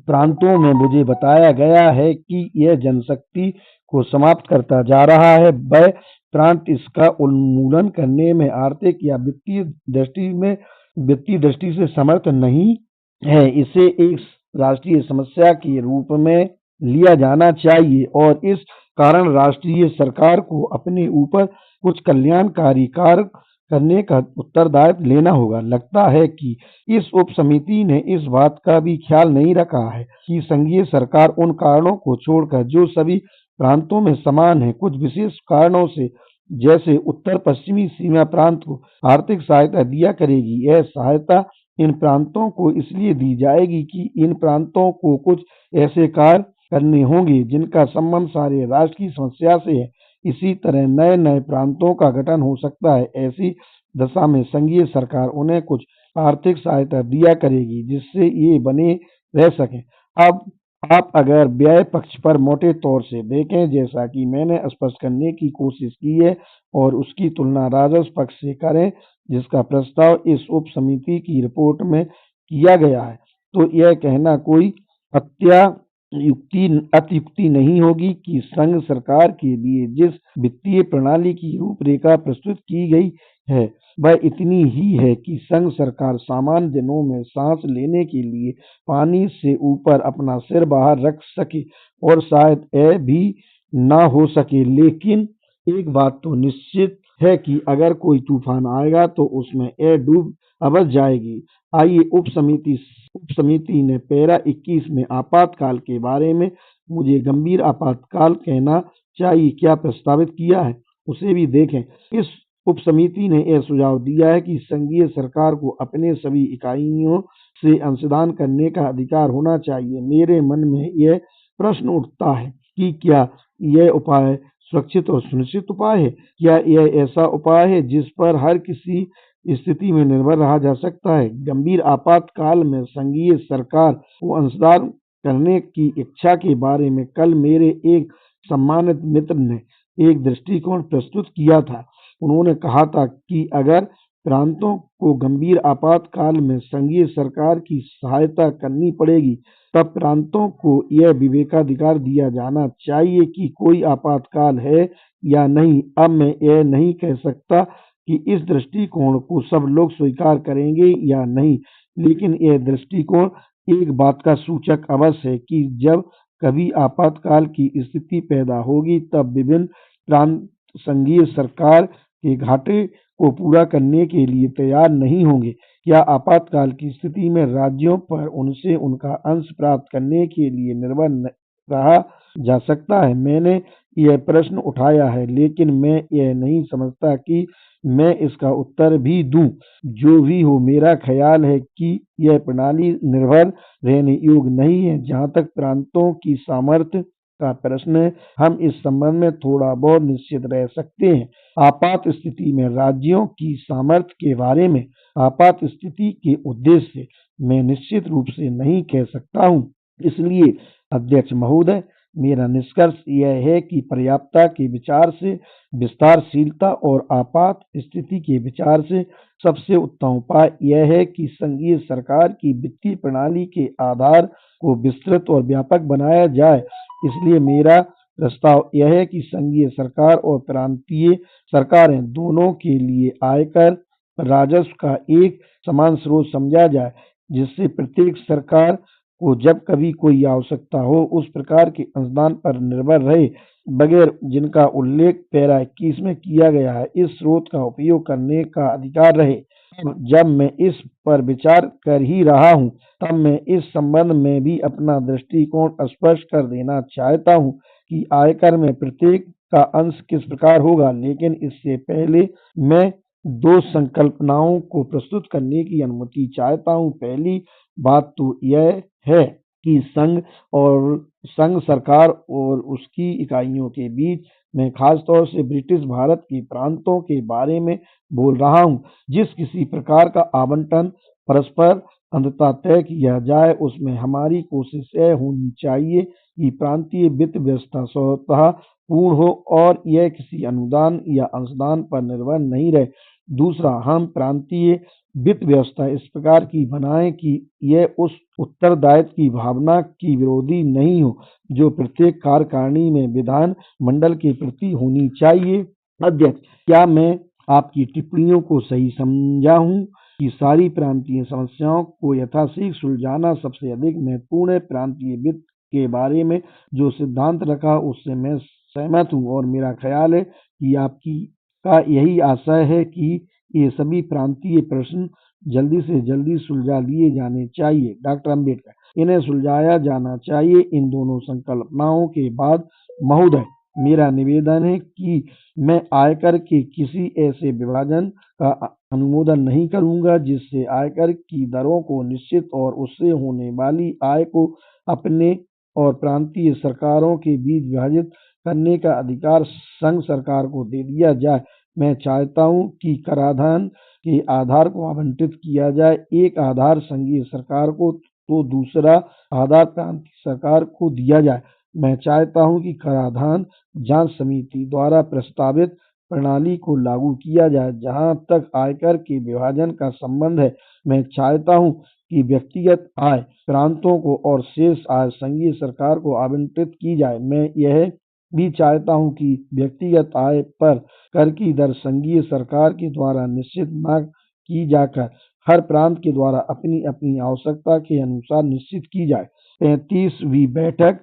प्रांतों में मुझे बताया गया है कि यह जनशक्ति को समाप्त करता जा रहा है। वह प्रांत इसका उन्मूलन करने में आर्थिक या वित्तीय दृष्टि से समर्थ नहीं है। इसे एक राष्ट्रीय समस्या के रूप में लिया जाना चाहिए और इस कारण राष्ट्रीय सरकार को अपने ऊपर कुछ कल्याणकारी कार्य करने का उत्तरदायित्व लेना होगा। लगता है कि इस उप समिति ने इस बात का भी ख्याल नहीं रखा है कि संघीय सरकार उन कारणों को छोड़कर जो सभी प्रांतों में समान है, कुछ विशेष कारणों से जैसे उत्तर पश्चिमी सीमा प्रांत को आर्थिक सहायता दिया करेगी। यह सहायता इन प्रांतों को इसलिए दी जाएगी कि इन प्रांतों को कुछ ऐसे कार्य करने होंगे जिनका संबंध सारे राष्ट्र की समस्या से है। इसी तरह नए नए प्रांतों का गठन हो सकता है। ऐसी दशा में संघीय सरकार उन्हें कुछ आर्थिक सहायता दिया करेगी जिससे ये बने रह सकें। अब आप अगर व्यय पक्ष पर मोटे तौर से देखें, जैसा कि मैंने स्पष्ट करने की कोशिश की है, और उसकी तुलना राजस्व पक्ष से करें जिसका प्रस्ताव इस उप समिति की रिपोर्ट में किया गया है, तो यह कहना कोई अत्युक्ति नहीं होगी कि संघ सरकार के लिए जिस वित्तीय प्रणाली की रूपरेखा प्रस्तुत की गई है वह इतनी ही है कि संघ सरकार सामान्य दिनों में सांस लेने के लिए पानी से ऊपर अपना सिर बाहर रख सके और शायद यह भी ना हो सके। लेकिन एक बात तो निश्चित है कि अगर कोई तूफान आएगा तो उसमें यह डूब अवश्य जाएगी। आइए उप समिति ने पैरा 21 में आपातकाल के बारे में, मुझे गंभीर आपातकाल कहना चाहिए, क्या प्रस्तावित किया है उसे भी देखें। इस उप समिति ने यह सुझाव दिया है कि संघीय सरकार को अपने सभी इकाइयों से अंशदान करने का अधिकार होना चाहिए। मेरे मन में यह प्रश्न उठता है कि क्या यह उपाय सुरक्षित और सुनिश्चित उपाय है? क्या यह ऐसा उपाय है जिस पर हर किसी स्थिति में निर्भर रहा जा सकता है? गंभीर आपातकाल में संघीय सरकार को अंशदान करने की इच्छा के बारे में कल मेरे एक सम्मानित मित्र ने एक दृष्टिकोण प्रस्तुत किया था। उन्होंने कहा था कि अगर प्रांतों को गंभीर आपातकाल में संघीय सरकार की सहायता करनी पड़ेगी, तब प्रांतों को यह विवेकाधिकार दिया जाना चाहिए कि कोई आपातकाल है या नहीं। अब मैं यह नहीं कह सकता कि इस दृष्टिकोण को सब लोग स्वीकार करेंगे या नहीं, लेकिन यह दृष्टिकोण एक बात का सूचक अवश्य है कि जब कभी आपातकाल की स्थिति पैदा होगी, तब विभिन्न प्रांत संघीय सरकार के घाटे को पूरा करने के लिए तैयार नहीं होंगे। क्या आपातकाल की स्थिति में राज्यों पर उनसे उनका अंश प्राप्त करने के लिए निर्भर रहा जा सकता है? मैंने यह प्रश्न उठाया है, लेकिन मैं यह नहीं समझता कि मैं इसका उत्तर भी दूं। जो भी हो, मेरा ख्याल है कि यह प्रणाली निर्भर रहने योग्य नहीं है। जहां तक प्रांतों की सामर्थ्य का प्रश्न है, हम इस संबंध में थोड़ा बहुत निश्चित रह सकते हैं। आपात स्थिति में राज्यों की सामर्थ्य के बारे में आपात स्थिति के उद्देश्य से मैं निश्चित रूप से नहीं कह सकता हूँ। इसलिए अध्यक्ष महोदय, मेरा निष्कर्ष यह है कि पर्याप्तता के विचार से, विस्तारशीलता और आपात स्थिति के विचार से सबसे उत्तम उपाय यह है कि संघीय सरकार की वित्तीय प्रणाली के आधार को विस्तृत और व्यापक बनाया जाए। इसलिए मेरा प्रस्ताव यह है कि संघीय सरकार और प्रांतीय सरकारें दोनों के लिए आयकर राजस्व का एक समान स्रोत समझा जाए, जिससे प्रत्येक सरकार को जब कभी कोई आवश्यकता हो उस प्रकार के अंशदान पर निर्भर रहे, बगैर जिनका उल्लेख पैरा 21 में किया गया है, इस स्रोत का उपयोग करने का अधिकार रहे। अब जब मैं इस पर विचार कर ही रहा हूँ, तब मैं इस संबंध में भी अपना दृष्टिकोण स्पष्ट कर देना चाहता हूँ कि आयकर में प्रत्येक का अंश किस प्रकार होगा। लेकिन इससे पहले मैं दो संकल्पनाओं को प्रस्तुत करने की अनुमति चाहता हूँ। पहली बात तो यह है कि संघ सरकार और उसकी इकाइयों के बीच, मैं खासतौर से ब्रिटिश भारत के प्रांतों के बारे में बोल रहा हूँ, जिस किसी प्रकार का आवंटन परस्पर अंततः तय किया जाए, उसमें हमारी कोशिश यह होनी चाहिए कि प्रांतीय वित्त व्यवस्था स्वतः पूर्ण हो और यह किसी अनुदान या अंशदान पर निर्भर नहीं रहे। दूसरा, हम प्रांतीय वित्त व्यवस्था इस प्रकार की बनाएं कि यह उस उत्तरदायित्व की भावना की विरोधी नहीं हो जो प्रत्येक कार्यकारिणी में विधान मंडल के प्रति होनी चाहिए। अध्यक्ष, क्या मैं आपकी टिप्पणियों को सही समझा हूँ कि सारी प्रांतीय समस्याओं को यथाशीघ्र सुलझाना सबसे अधिक महत्वपूर्ण है? प्रांतीय वित्त के बारे में जो सिद्धांत रखा उससे मैं सहमत हूँ और मेरा ख्याल है कि आपकी का यही आशय है कि ये सभी प्रांतीय प्रश्न जल्दी से जल्दी सुलझा लिए जाने चाहिए। डॉक्टर अम्बेडकर, इन्हें सुलझाया जाना चाहिए। इन दोनों संकल्पनाओं के बाद महोदय, मेरा निवेदन है कि मैं आयकर के किसी ऐसे विभाजन का अनुमोदन नहीं करूंगा जिससे आयकर की दरों को निश्चित और उससे होने वाली आय को अपने और प्रांतीय सरकारों के बीच विभाजित करने का अधिकार संघ सरकार को दे दिया जाए। मैं चाहता हूं कि कराधान के आधार को आवंटित किया जाए, एक आधार संघीय सरकार को तो दूसरा आधार प्रांतीय सरकार को दिया जाए। मैं चाहता हूं कि कराधान जांच समिति द्वारा प्रस्तावित प्रणाली को लागू किया जाए। जहां तक आयकर के विभाजन का संबंध है, मैं चाहता हूं कि व्यक्तिगत आय प्रांतों को और शेष आय संघीय सरकार को आवंटित की जाए। मैं यह भी चाहता हूं कि व्यक्तिगत आय पर कर की दर संघीय सरकार के द्वारा निश्चित न की जाकर हर प्रांत के द्वारा अपनी अपनी आवश्यकता के अनुसार निश्चित की जाए। 35वीं बैठक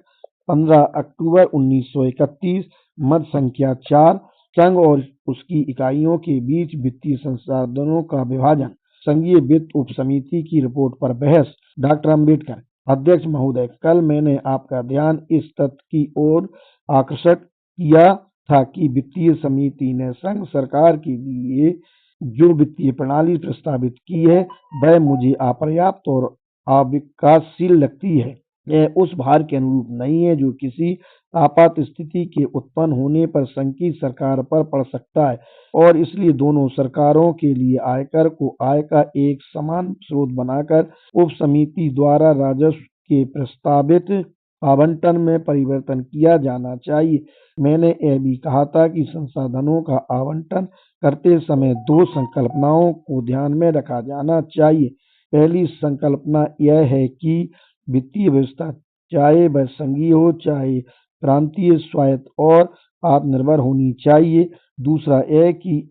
15 अक्टूबर 1931, मत संख्या 4, संघ और उसकी इकाइयों के बीच वित्तीय संसाधनों का विभाजन, संघीय वित्त उप समिति की रिपोर्ट पर बहस। डॉक्टर अम्बेडकर, अध्यक्ष महोदय, कल मैंने आपका ध्यान इस तथ्य की ओर आकर्षित किया था कि वित्तीय समिति ने संघ सरकार के लिए जो वित्तीय प्रणाली प्रस्तावित की है वह मुझे अपर्याप्त और अविकासशील लगती है। यह उस भार के अनुरूप नहीं है जो किसी आपात स्थिति के उत्पन्न होने पर संघ की सरकार पर पड़ सकता है, और इसलिए दोनों सरकारों के लिए आयकर को आय का एक समान स्रोत बनाकर उप समिति द्वारा राजस्व के प्रस्तावित आवंटन में परिवर्तन किया जाना चाहिए। मैंने यह भी कहा था कि संसाधनों का आवंटन करते समय दो संकल्पनाओं को ध्यान में रखा जाना चाहिए। पहली संकल्पना यह है कि वित्तीय व्यवस्था चाहे वह संघीय हो चाहे प्रांतीय स्वायत्त और आत्मनिर्भर होनी चाहिए। दूसरा यह कि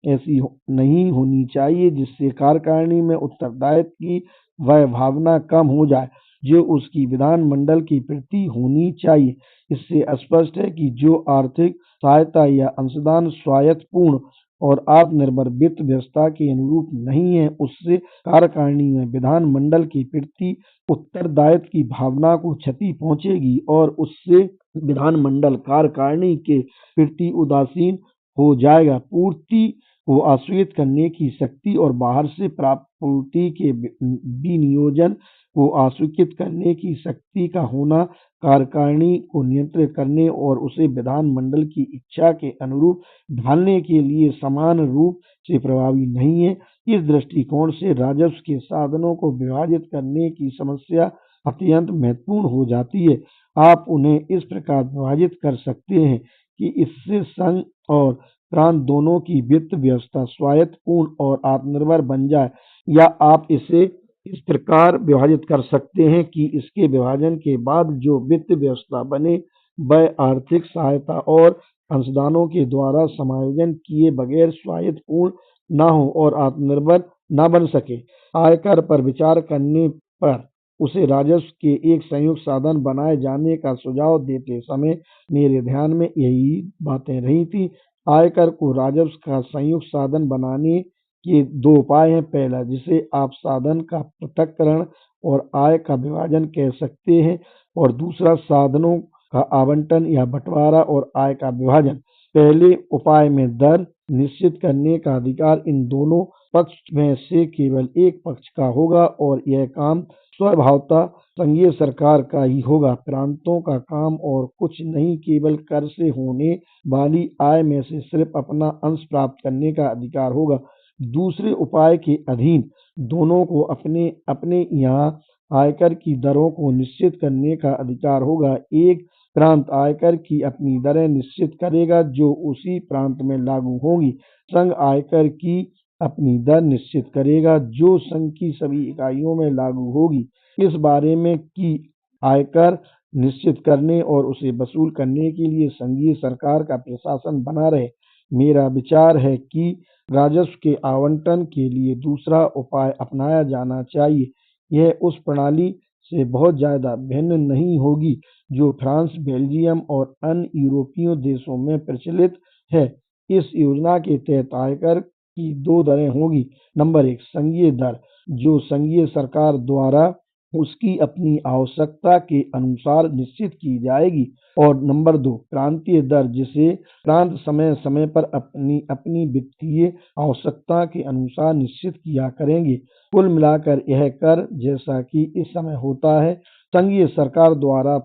ऐसी नहीं होनी चाहिए जिससे कार्यकारिणी में उत्तरदायित्व की वह भावना कम हो जाए जो उसकी विधानमंडल के प्रति होनी चाहिए। इससे स्पष्ट है कि जो आर्थिक सहायता या अंशदान स्वायत्तपूर्ण और आत्मनिर्भर वित्त व्यवस्था के अनुरूप नहीं है उससे कार्यकारिणी में विधानमंडल के प्रति उत्तरदायित्व की भावना को क्षति पहुंचेगी और उससे विधानमंडल कार्यकारिणी के प्रति उदासीन हो जाएगा। पूर्ति को आश्रित करने की शक्ति और बाहर से प्राप्त पूर्ति के विनियोजन को अस्वीकृत करने की शक्ति का होना कार्यकारिणी को नियंत्रित करने और उसे विधानमंडल की इच्छा के अनुरूप ढालने के लिए समान रूप से प्रभावी नहीं है। इस दृष्टिकोण से राजस्व के साधनों को विभाजित करने की समस्या अत्यंत महत्वपूर्ण हो जाती है। आप उन्हें इस प्रकार विभाजित कर सकते हैं कि इससे संघ और प्रांत दोनों की वित्त व्यवस्था स्वायत्तपूर्ण और आत्मनिर्भर बन जाए, या आप इसे इस प्रकार विभाजित कर सकते हैं कि इसके विभाजन के बाद जो वित्त व्यवस्था बने वह आर्थिक सहायता और अंशदानों के द्वारा समायोजन किए बगैर स्वायत्तपूर्ण न हो और आत्मनिर्भर न बन सके। आयकर पर विचार करने पर उसे राजस्व के एक संयुक्त साधन बनाए जाने का सुझाव देते समय मेरे ध्यान में यही बातें रही थी। आयकर को राजस्व का संयुक्त साधन बनाने के दो उपाय हैं। पहला, जिसे आप साधन का पृथक्करण और आय का विभाजन कह सकते हैं, और दूसरा साधनों का आवंटन या बंटवारा और आय का विभाजन। पहले उपाय में दर निश्चित करने का अधिकार इन दोनों पक्ष में से केवल एक पक्ष का होगा और यह काम स्वभावतः संघीय सरकार का ही होगा। प्रांतों का काम और कुछ नहीं केवल कर से होने वाली आय में से सिर्फ अपना अंश प्राप्त करने का अधिकार होगा। दूसरे उपाय के अधीन दोनों को अपने अपने यहाँ आयकर की दरों को निश्चित करने का अधिकार होगा। एक प्रांत आयकर की अपनी दरें निश्चित करेगा जो उसी प्रांत में लागू होंगी। संघ आयकर की अपनी दर निश्चित करेगा जो संघ की सभी इकाइयों में लागू होगी। इस बारे में कि आयकर निश्चित करने और उसे वसूल करने के लिए संघीय सरकार का प्रशासन बना रहे, मेरा विचार है कि राजस्व के आवंटन के लिए दूसरा उपाय अपनाया जाना चाहिए। यह उस प्रणाली से बहुत ज्यादा भिन्न नहीं होगी जो फ्रांस, बेल्जियम और अन्य यूरोपीय देशों में प्रचलित है। इस योजना के तहत आयकर की दो दरें होंगी। नंबर 1, संघीय दर जो संघीय सरकार द्वारा उसकी अपनी आवश्यकता के अनुसार निश्चित की जाएगी, और नंबर 2, प्रांतीय दर जिसे प्रांत समय समय पर अपनी अपनी वित्तीय आवश्यकता के अनुसार निश्चित किया करेंगे। कुल मिलाकर यह कर, जैसा कि इस समय होता है, संघीय सरकार द्वारा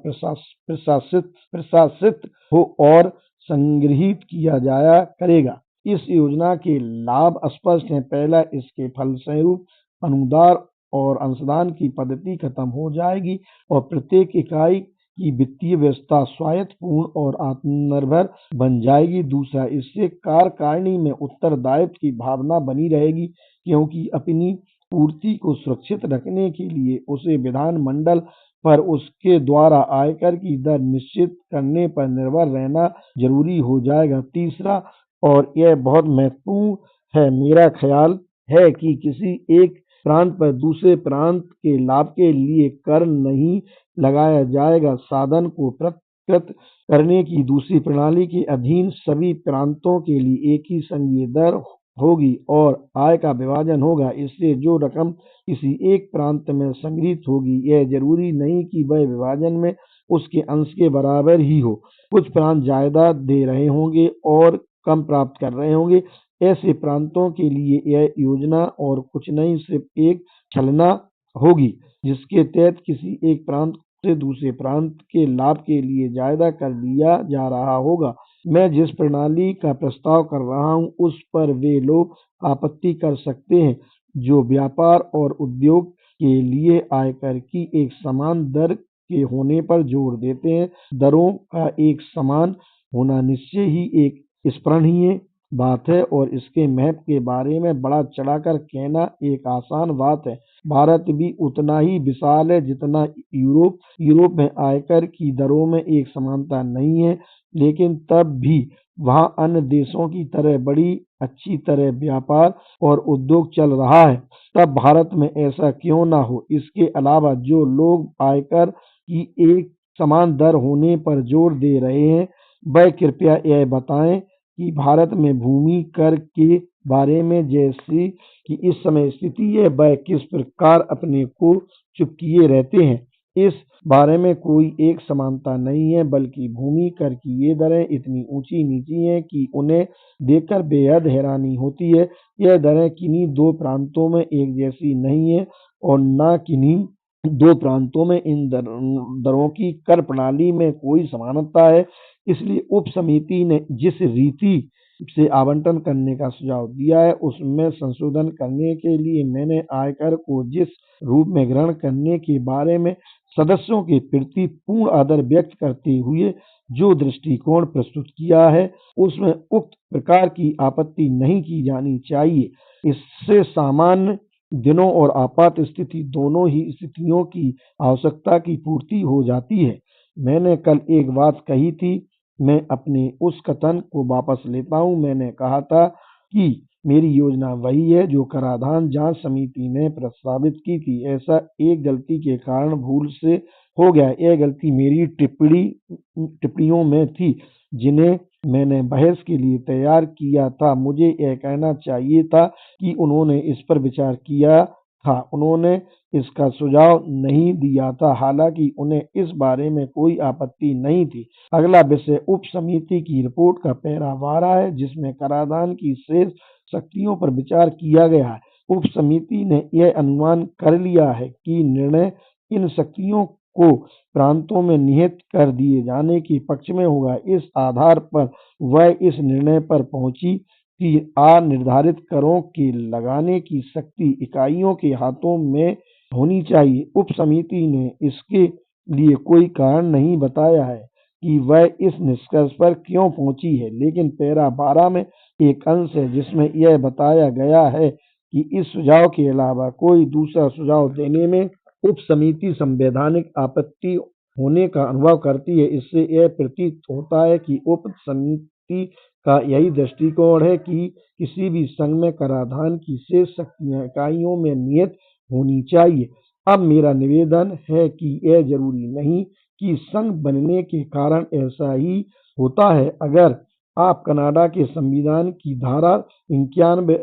प्रशासित हो और संग्रहित किया जाया करेगा। इस योजना के लाभ स्पष्ट हैं। पहला, इसके फलस्वरूप अनुदान और अंशदान की पद्धति खत्म हो जाएगी और प्रत्येक इकाई की वित्तीय व्यवस्था स्वायत्तपूर्ण और आत्मनिर्भर बन जाएगी। दूसरा, इससे कार्यकारिणी में उत्तरदायित्व की भावना बनी रहेगी क्योंकि अपनी पूर्ति को सुरक्षित रखने के लिए उसे विधानमंडल पर उसके द्वारा आयकर की दर निश्चित करने पर निर्भर रहना जरूरी हो जाएगा। तीसरा, और यह बहुत महत्वपूर्ण है, मेरा ख्याल है कि किसी एक प्रांत पर दूसरे प्रांत के लाभ के लिए कर नहीं लगाया जाएगा। साधन को पृथक करने की दूसरी प्रणाली के अधीन सभी प्रांतों के लिए एक ही संघीय दर होगी और आय का विभाजन होगा। इससे जो रकम किसी एक प्रांत में संग्रहित होगी यह जरूरी नहीं कि वह विभाजन में उसके अंश के बराबर ही हो। कुछ प्रांत ज्यादा दे रहे होंगे और कम प्राप्त कर रहे होंगे। ऐसे प्रांतों के लिए यह योजना और कुछ नहीं सिर्फ एक छलना होगी जिसके तहत किसी एक प्रांत से दूसरे प्रांत के लाभ के लिए ज्यादा कर लिया जा रहा होगा। मैं जिस प्रणाली का प्रस्ताव कर रहा हूं उस पर वे लोग आपत्ति कर सकते हैं जो व्यापार और उद्योग के लिए आयकर की एक समान दर के होने पर जोर देते हैं। दरों का एक समान होना निश्चय ही एक स्मरणीय बात है और इसके महत्व के बारे में बढ़ा चढ़ाकर कहना एक आसान बात है। भारत भी उतना ही विशाल है जितना यूरोप। यूरोप में आयकर की दरों में एक समानता नहीं है, लेकिन तब भी वहाँ अन्य देशों की तरह बड़ी अच्छी तरह व्यापार और उद्योग चल रहा है। तब भारत में ऐसा क्यों ना हो? इसके अलावा जो लोग आयकर की एक समान दर होने पर जोर दे रहे हैं, वह कृपया यह बताएं कि भारत में भूमि कर के बारे में जैसी कि इस समय स्थिति है, वह किस प्रकार अपने को चुप किए रहते हैं। इस बारे में कोई एक समानता नहीं है, बल्कि भूमि कर की ये दरें इतनी ऊंची नीची हैं कि उन्हें देखकर बेहद हैरानी होती है। यह दरें किन्हीं दो प्रांतों में एक जैसी नहीं है और न किन्हीं दो प्रांतों में इन दरों की कर प्रणाली में कोई समानता है। इसलिए उप समिति ने जिस रीति से आवंटन करने का सुझाव दिया है, उसमें संशोधन करने के लिए मैंने आयकर को जिस रूप में ग्रहण करने के बारे में सदस्यों के प्रति पूर्ण आदर व्यक्त करते हुए जो दृष्टिकोण प्रस्तुत किया है, उसमें उक्त प्रकार की आपत्ति नहीं की जानी चाहिए। इससे सामान्य दिनों और आपात स्थिति दोनों ही स्थितियों की आवश्यकता की पूर्ति हो जाती है। मैंने कल एक बात कही थी, मैं अपने उस कथन को वापस लेता हूँ। मैंने कहा था कि मेरी योजना वही है जो कराधान जांच समिति ने प्रस्तावित की थी। ऐसा एक गलती के कारण भूल से हो गया। यह गलती मेरी टिप्पणियों में थी जिन्हें मैंने बहस के लिए तैयार किया था। मुझे यह कहना चाहिए था कि उन्होंने इस पर विचार किया था, उन्होंने इसका सुझाव नहीं दिया था, हालांकि उन्हें इस बारे में कोई आपत्ति नहीं थी। अगला विषय उप समिति की रिपोर्ट का पैरा 12 है, जिसमें कराधान की शेष शक्तियों पर विचार किया गया है। उप समिति ने यह अनुमान कर लिया है कि निर्णय इन शक्तियों को प्रांतों में निहित कर दिए जाने के पक्ष में होगा। इस आधार पर वह इस निर्णय पर पहुंची कि अनिर्धारित करों के लगाने की शक्ति इकाइयों के हाथों में होनी चाहिए। उप समिति ने इसके लिए कोई कारण नहीं बताया है कि वह इस निष्कर्ष पर क्यों पहुंची है, लेकिन पैरा 12 में एक अंश है जिसमें यह बताया गया है कि इस सुझाव के अलावा कोई दूसरा सुझाव देने में उप समिति संवैधानिक आपत्ति होने का अनुभव करती है। इससे यह प्रतीत होता है कि उप समिति का यही दृष्टिकोण है कि किसी भी संघ में कराधान की शेष शक्तियां इकाइयों में नियत होनी चाहिए। अब मेरा निवेदन है कि यह जरूरी नहीं कि संघ बनने के कारण ऐसा ही होता है। अगर आप कनाडा के संविधान की धारा 91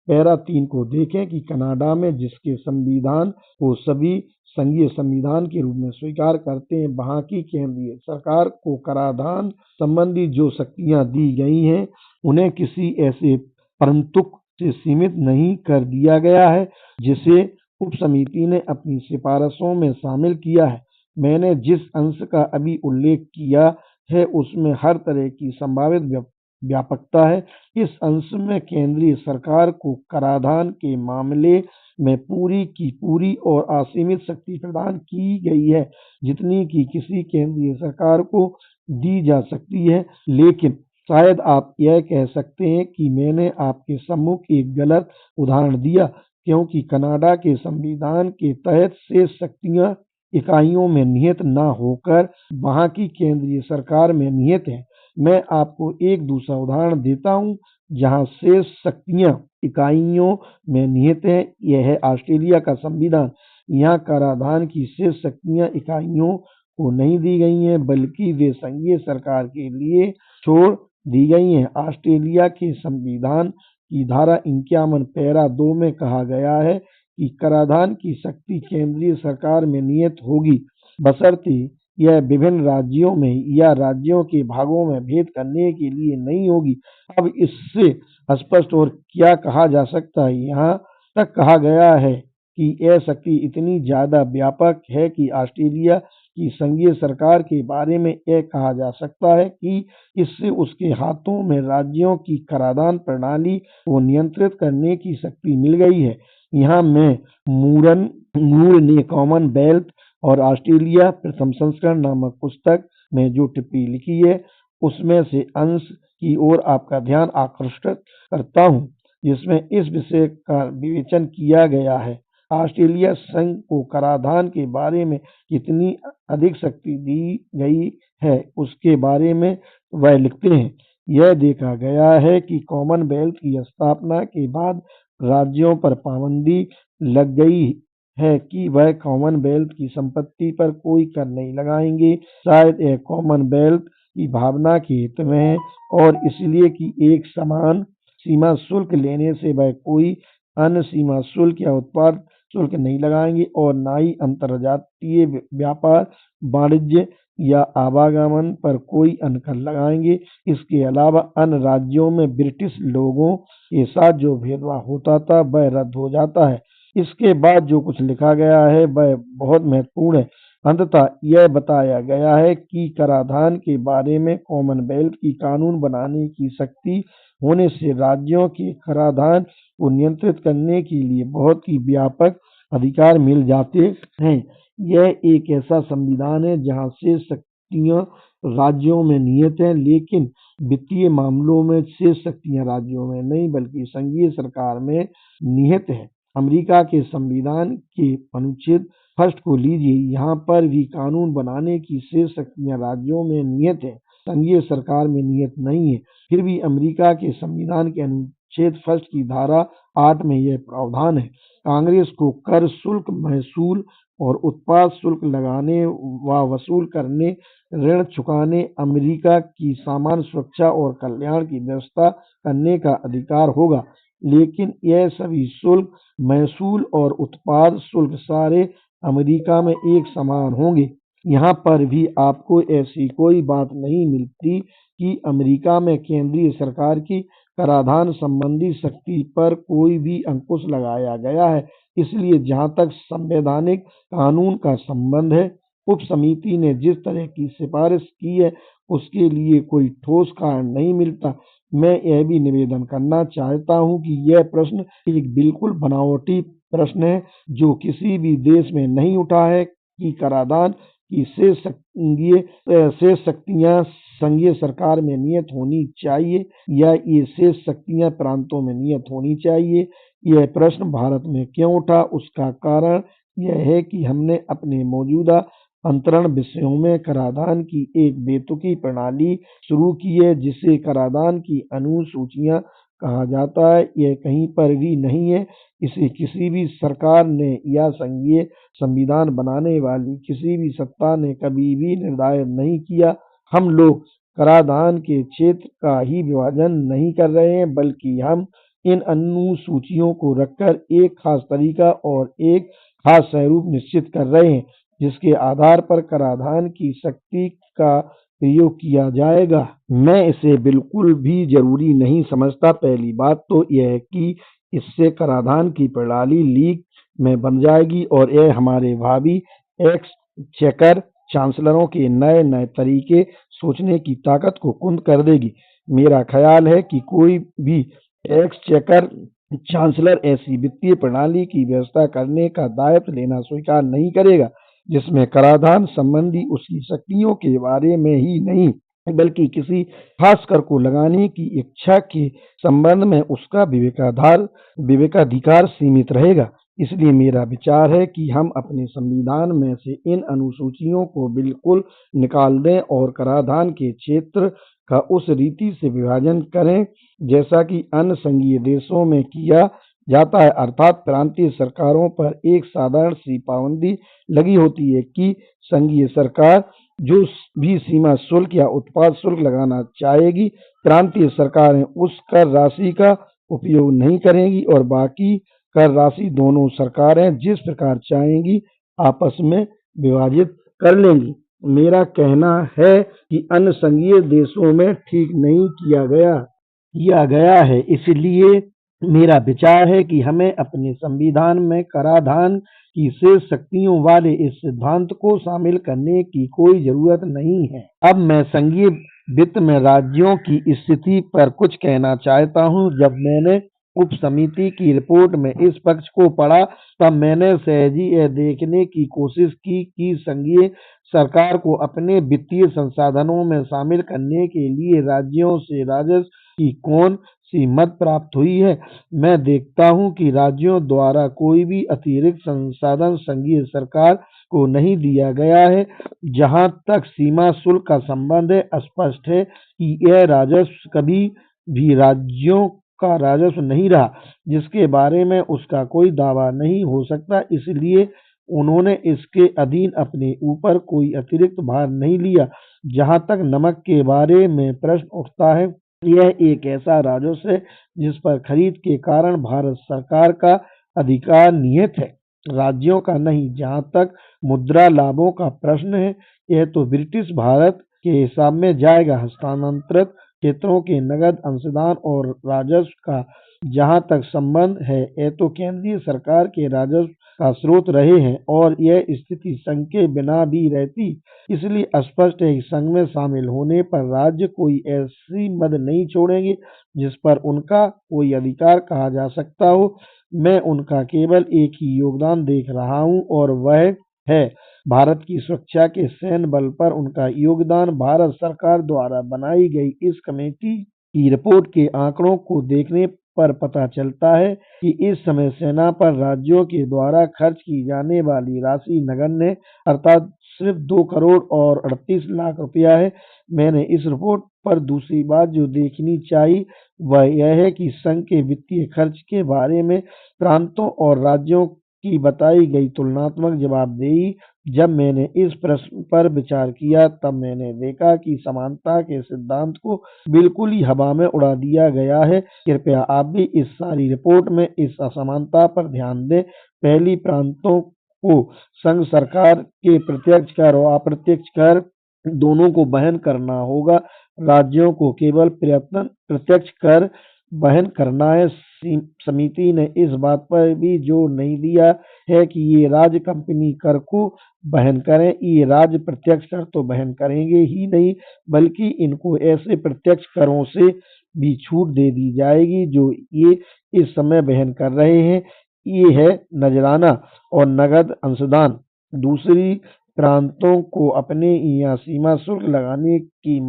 पैरा 3 को देखें कि कनाडा में जिसके संविधान को सभी संघीय संविधान के रूप में स्वीकार करते हैं, वहाँ की केंद्रीय सरकार को कराधान संबंधी जो शक्तियां दी गई हैं, उन्हें किसी ऐसे परंतुक से सीमित नहीं कर दिया गया है जिसे उप समिति ने अपनी सिफारिशों में शामिल किया है। मैंने जिस अंश का अभी उल्लेख किया है, उसमें हर तरह की संभावित व्यापकता है। इस अंश में केंद्रीय सरकार को कराधान के मामले में पूरी की पूरी और असीमित शक्ति प्रदान की गई है, जितनी कि किसी केंद्रीय सरकार को दी जा सकती है। लेकिन शायद आप यह कह सकते हैं कि मैंने आपके सम्मुख एक गलत उदाहरण दिया, क्योंकि कनाडा के संविधान के तहत शेष शक्तियां इकाइयों में निहित न होकर वहाँ की केंद्रीय सरकार में निहित हैं। मैं आपको एक दूसरा उदाहरण देता हूँ जहाँ शेष शक्तियां इकाइयों में निहित हैं। यह है ऑस्ट्रेलिया का संविधान। यहाँ कराधान की शेष शक्तियां इकाइयों को नहीं दी गई हैं, बल्कि वे संघीय सरकार के लिए छोड़ दी गई हैं। ऑस्ट्रेलिया के संविधान की धारा 51 पैरा 2 में कहा गया है कि कराधान की शक्ति केंद्रीय सरकार में निहित होगी, बशर्ते यह विभिन्न राज्यों में या राज्यों के भागों में भेद करने के लिए नहीं होगी। अब इससे स्पष्ट और क्या कहा जा सकता है? यहाँ तक कहा गया है कि यह शक्ति इतनी ज्यादा व्यापक है कि ऑस्ट्रेलिया की संघीय सरकार के बारे में यह कहा जा सकता है कि इससे उसके हाथों में राज्यों की कराधान प्रणाली को नियंत्रित करने की शक्ति मिल गई है। यहाँ मैं मूर ने कॉमनवेल्थ और ऑस्ट्रेलिया प्रथम संस्करण नामक पुस्तक में जो टिप्पणी लिखी है, उसमें से अंश की ओर आपका ध्यान आकर्षित करता हूँ, जिसमें इस विषय का विवेचन किया गया है। ऑस्ट्रेलिया संघ को कराधान के बारे में कितनी अधिक शक्ति दी गई है, उसके बारे में वह लिखते हैं, यह देखा गया है कि कॉमनवेल्थ की स्थापना के बाद राज्यों पर पाबंदी लग गई है कि वह कॉमनवेल्थ की संपत्ति पर कोई कर नहीं लगाएंगे। शायद यह कॉमनवेल्थ की भावना के हित में है और इसलिए कि एक समान सीमा शुल्क लेने से वह कोई अन्य सीमा शुल्क या उत्पाद शुल्क नहीं लगाएंगे और न ही अंतर्जातीय व्यापार, वाणिज्य या आवागमन पर कोई अन्य कर लगाएंगे। इसके अलावा अन्य राज्यों में ब्रिटिश लोगों के साथ जो भेदभाव होता था वह रद्द हो जाता है। इसके बाद जो कुछ लिखा गया है वह बहुत महत्वपूर्ण है। अंततः यह बताया गया है कि कराधान के बारे में कॉमनवेल्थ की कानून बनाने की शक्ति होने से राज्यों के कराधान को नियंत्रित करने के लिए बहुत ही व्यापक अधिकार मिल जाते हैं। यह एक ऐसा संविधान है जहाँ शेष शक्तियाँ राज्यों में निहित हैं, लेकिन वित्तीय मामलों में शेष शक्तियाँ राज्यों में नहीं बल्कि संघीय सरकार में निहित है। अमेरिका के संविधान के अनुच्छेद 1 को लीजिए, यहाँ पर भी कानून बनाने की शेष शक्तियाँ राज्यों में निहित है, संघीय सरकार में निहित नहीं है। फिर भी अमेरिका के संविधान के अनुच्छेद 1 की धारा 8 में यह प्रावधान है, कांग्रेस को कर, शुल्क, महसूल और उत्पाद शुल्क लगाने व वसूल करने, ऋण चुकाने, अमेरिका की सामान्य सुरक्षा और कल्याण की व्यवस्था करने का अधिकार होगा। लेकिन यह सभी शुल्क, महसूल और उत्पाद शुल्क सारे अमेरिका में एक समान होंगे। यहाँ पर भी आपको ऐसी कोई बात नहीं मिलती कि अमेरिका में केंद्रीय सरकार की कराधान संबंधी शक्ति पर कोई भी अंकुश लगाया गया है। इसलिए जहाँ तक संवैधानिक कानून का संबंध है, उप समिति ने जिस तरह की सिफारिश की है उसके लिए कोई ठोस कारण नहीं मिलता। मैं यह भी निवेदन करना चाहता हूँ कि यह प्रश्न एक बिल्कुल बनावटी प्रश्न है जो किसी भी देश में नहीं उठा है कि कराधान की शेष शक्तियाँ संघीय सरकार में नियत होनी चाहिए या ये शेष शक्तियाँ प्रांतों में नियत होनी चाहिए। यह प्रश्न भारत में क्यों उठा, उसका कारण यह है कि हमने अपने मौजूदा अंतरण विषयों में कराधान की एक बेतुकी प्रणाली शुरू की है जिसे कराधान की अनुसूचियाँ कहा जाता है। यह कहीं पर भी नहीं है, इसे किसी भी सरकार ने या संघीय संविधान बनाने वाली किसी भी सत्ता ने कभी भी निर्धारित नहीं किया। हम लोग कराधान के क्षेत्र का ही विभाजन नहीं कर रहे हैं, बल्कि हम इन अनुसूचियों को रखकर एक खास तरीका और एक खास स्वरूप निश्चित कर रहे हैं, जिसके आधार पर कराधान की शक्ति का प्रयोग किया जाएगा। मैं इसे बिल्कुल भी जरूरी नहीं समझता। पहली बात तो यह है कि इससे कराधान की प्रणाली लीक में बन जाएगी और यह हमारे भावी एक्सचेकर चांसलरों के नए नए तरीके सोचने की ताकत को कुंद कर देगी। मेरा ख्याल है कि कोई भी एक्सचेकर चांसलर ऐसी वित्तीय प्रणाली की व्यवस्था करने का दायित्व लेना स्वीकार नहीं करेगा जिसमें कराधान संबंधी उसकी शक्तियों के बारे में ही नहीं बल्कि किसी खास कर को लगाने की इच्छा के संबंध में उसका विवेकाधिकार सीमित रहेगा। इसलिए मेरा विचार है कि हम अपने संविधान में से इन अनुसूचियों को बिल्कुल निकाल दें और कराधान के क्षेत्र का उस रीति से विभाजन करें जैसा कि अन्य संघीय देशों में किया जाता है, अर्थात प्रांतीय सरकारों पर एक साधारण सी पाबंदी लगी होती है कि संघीय सरकार जो भी सीमा शुल्क या उत्पाद शुल्क लगाना चाहेगी, प्रांतीय सरकारें उस कर राशि का उपयोग नहीं करेंगी और बाकी कर राशि दोनों सरकारें जिस प्रकार चाहेंगी आपस में विभाजित कर लेंगी। मेरा कहना है कि अन्य संघीय देशों में ठीक नहीं किया गया है। इसलिए मेरा विचार है कि हमें अपने संविधान में कराधान की शेष शक्तियों वाले इस सिद्धांत को शामिल करने की कोई जरूरत नहीं है। अब मैं संघीय वित्त में राज्यों की स्थिति पर कुछ कहना चाहता हूँ। जब मैंने उप समिति की रिपोर्ट में इस पक्ष को पढ़ा, तब मैंने सहज ही यह देखने की कोशिश की कि संघीय सरकार को अपने वित्तीय संसाधनों में शामिल करने के लिए राज्यों से राजस्व की कौन सी मद प्राप्त हुई है। मैं देखता हूँ कि राज्यों द्वारा कोई भी अतिरिक्त संसाधन संघीय सरकार को नहीं दिया गया है। जहाँ तक सीमा शुल्क का संबंध है, स्पष्ट है कि यह राजस्व कभी भी राज्यों का राजस्व नहीं रहा, जिसके बारे में उसका कोई दावा नहीं हो सकता, इसलिए उन्होंने इसके अधीन अपने ऊपर कोई अतिरिक्त भार नहीं लिया। जहाँ तक नमक के बारे में प्रश्न उठता है, यह एक ऐसा राजस्व है जिस पर खरीद के कारण भारत सरकार का अधिकार निहित है, राज्यों का नहीं। जहाँ तक मुद्रा लाभों का प्रश्न है, यह तो ब्रिटिश भारत के हिसाब में जाएगा। हस्तांतरित क्षेत्रों के नगद अंशदान और राजस्व का जहाँ तक संबंध है, यह तो केंद्रीय सरकार के राजस्व का स्रोत रहे हैं और यह स्थिति संघ के बिना भी रहती, इसलिए स्पष्ट है कि संघ में शामिल होने पर राज्य कोई ऐसी मद नहीं छोड़ेंगे जिस पर उनका कोई अधिकार कहा जा सकता हो। मैं उनका केवल एक ही योगदान देख रहा हूँ और वह है भारत की सुरक्षा के सैन्य बल पर उनका योगदान। भारत सरकार द्वारा बनाई गई इस कमेटी की रिपोर्ट के आंकड़ों को देखने पर पता चलता है कि इस समय सेना पर राज्यों के द्वारा खर्च की जाने वाली राशि नगण्य है, अर्थात सिर्फ 2 करोड़ और 38 लाख रुपया है। मैंने इस रिपोर्ट पर दूसरी बात जो देखनी चाहिए वह यह है कि संघ के वित्तीय खर्च के बारे में प्रांतों और राज्यों की बताई गई तुलनात्मक जवाबदेही। जब मैंने इस प्रश्न पर विचार किया, तब मैंने देखा कि समानता के सिद्धांत को बिल्कुल ही हवा में उड़ा दिया गया है। कृपया आप भी इस सारी रिपोर्ट में इस असमानता पर ध्यान दें। पहली, प्रांतों को संघ सरकार के प्रत्यक्ष कर और अप्रत्यक्ष कर दोनों को वहन करना होगा। राज्यों को केवल प्रत्यक्ष कर वहन करना है। समिति ने इस बात पर भी जोर नहीं दिया है कि ये राज्य कंपनी कर को वहन करें। ये राज्य प्रत्यक्ष कर तो वहन करेंगे ही नहीं, बल्कि इनको ऐसे प्रत्यक्ष करों से भी छूट दे दी जाएगी जो ये इस समय वहन कर रहे हैं। ये है नजराना और नगद अंशदान। दूसरी, प्रांतों को अपने यहाँ सीमा शुल्क लगाने की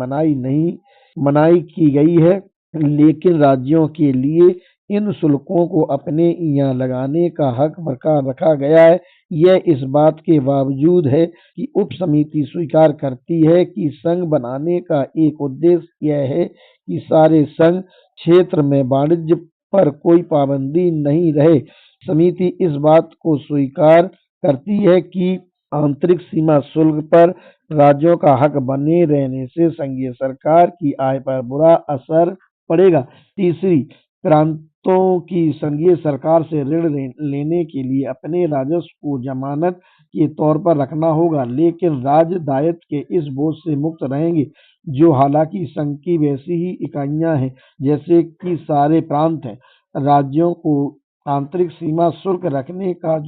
मनाही की गई है, लेकिन राज्यों के लिए इन शुल्कों को अपने यहाँ लगाने का हक बरकरार रखा गया है। यह इस बात के बावजूद है कि उप समिति स्वीकार करती है कि संघ बनाने का एक उद्देश्य यह है कि सारे संघ क्षेत्र में वाणिज्य पर कोई पाबंदी नहीं रहे। समिति इस बात को स्वीकार करती है कि आंतरिक सीमा शुल्क पर राज्यों का हक बने रहने से संघीय सरकार की आय पर बुरा असर पड़ेगा। तीसरी, प्रांतों की संघीय सरकार से ऋण लेने के लिए अपने राजस्व को जमानत के तौर पर रखना होगा, लेकिन राज्य दायित्व के इस बोझ से मुक्त रहेंगे, जो हालांकि संघ की वैसी ही इकाइयां हैं जैसे कि सारे प्रांत हैं। राज्यों को आंतरिक सीमा शुल्क रखने का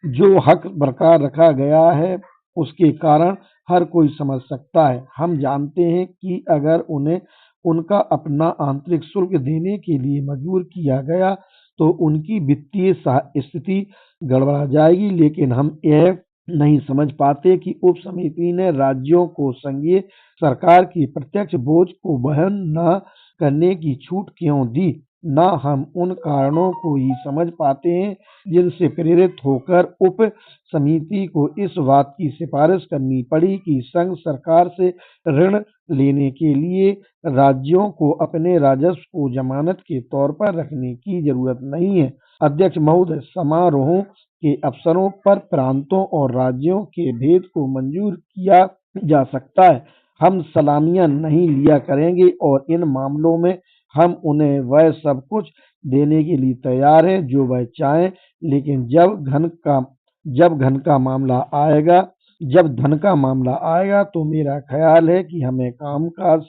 जो हक बरकरार रखा गया है, उसके कारण हर कोई समझ सकता है। हम जानते हैं कि अगर उन्हें उनका अपना आंतरिक शुल्क देने के लिए मजबूर किया गया तो उनकी वित्तीय स्थिति गड़बड़ा जाएगी, लेकिन हम यह नहीं समझ पाते कि उप समिति ने राज्यों को संघीय सरकार की प्रत्यक्ष बोझ को वहन न करने की छूट क्यों दी। न हम उन कारणों को ही समझ पाते हैं जिनसे प्रेरित होकर उप समिति को इस बात की सिफारिश करनी पड़ी कि संघ सरकार से ऋण लेने के लिए राज्यों को अपने राजस्व को जमानत के तौर पर रखने की जरूरत नहीं है। अध्यक्ष महोदय, समारोहों के अवसरों पर प्रांतों और राज्यों के भेद को मंजूर किया जा सकता है। हम सलामियां नहीं लिया करेंगे और इन मामलों में हम उन्हें वह सब कुछ देने के लिए तैयार हैं जो वह चाहें, लेकिन जब धन का मामला आएगा तो मेरा ख्याल है कि हमें कामकाज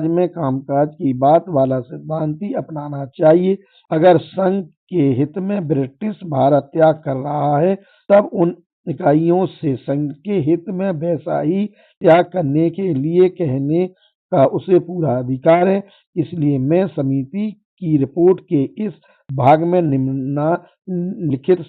में कामकाज की बात वाला सिद्धांत ही अपनाना चाहिए। अगर संघ के हित में ब्रिटिश भारत त्याग कर रहा है, तब उन इकाइयों से संघ के हित में वैसा ही त्याग करने के लिए कहने का उसे पूरा अधिकार है। इसलिए मैं समिति की रिपोर्ट के इस भाग में निम्नलिखित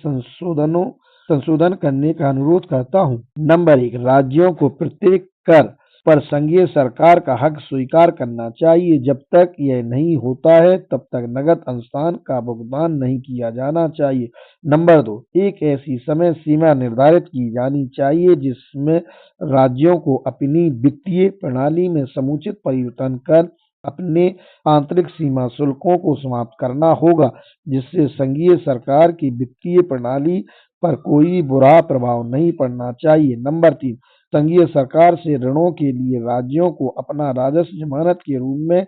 संशोधन करने का अनुरोध करता हूँ। नंबर 1, राज्यों को प्रत्येक कर पर संघीय सरकार का हक स्वीकार करना चाहिए। जब तक यह नहीं होता है तब तक नकद अनुदान का भुगतान नहीं किया जाना चाहिए। नंबर 2, एक ऐसी समय सीमा निर्धारित की जानी चाहिए जिसमें राज्यों को अपनी वित्तीय प्रणाली में समुचित परिवर्तन कर अपने आंतरिक सीमा शुल्कों को समाप्त करना होगा, जिससे संघीय सरकार की वित्तीय प्रणाली पर कोई बुरा प्रभाव नहीं पड़ना चाहिए। नंबर 3, संघीय सरकार से ऋणों के लिए राज्यों को अपना राजस्व जमानत के रूप में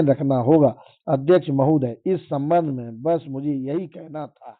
रखना होगा। अध्यक्ष महोदय, इस संबंध में बस मुझे यही कहना था।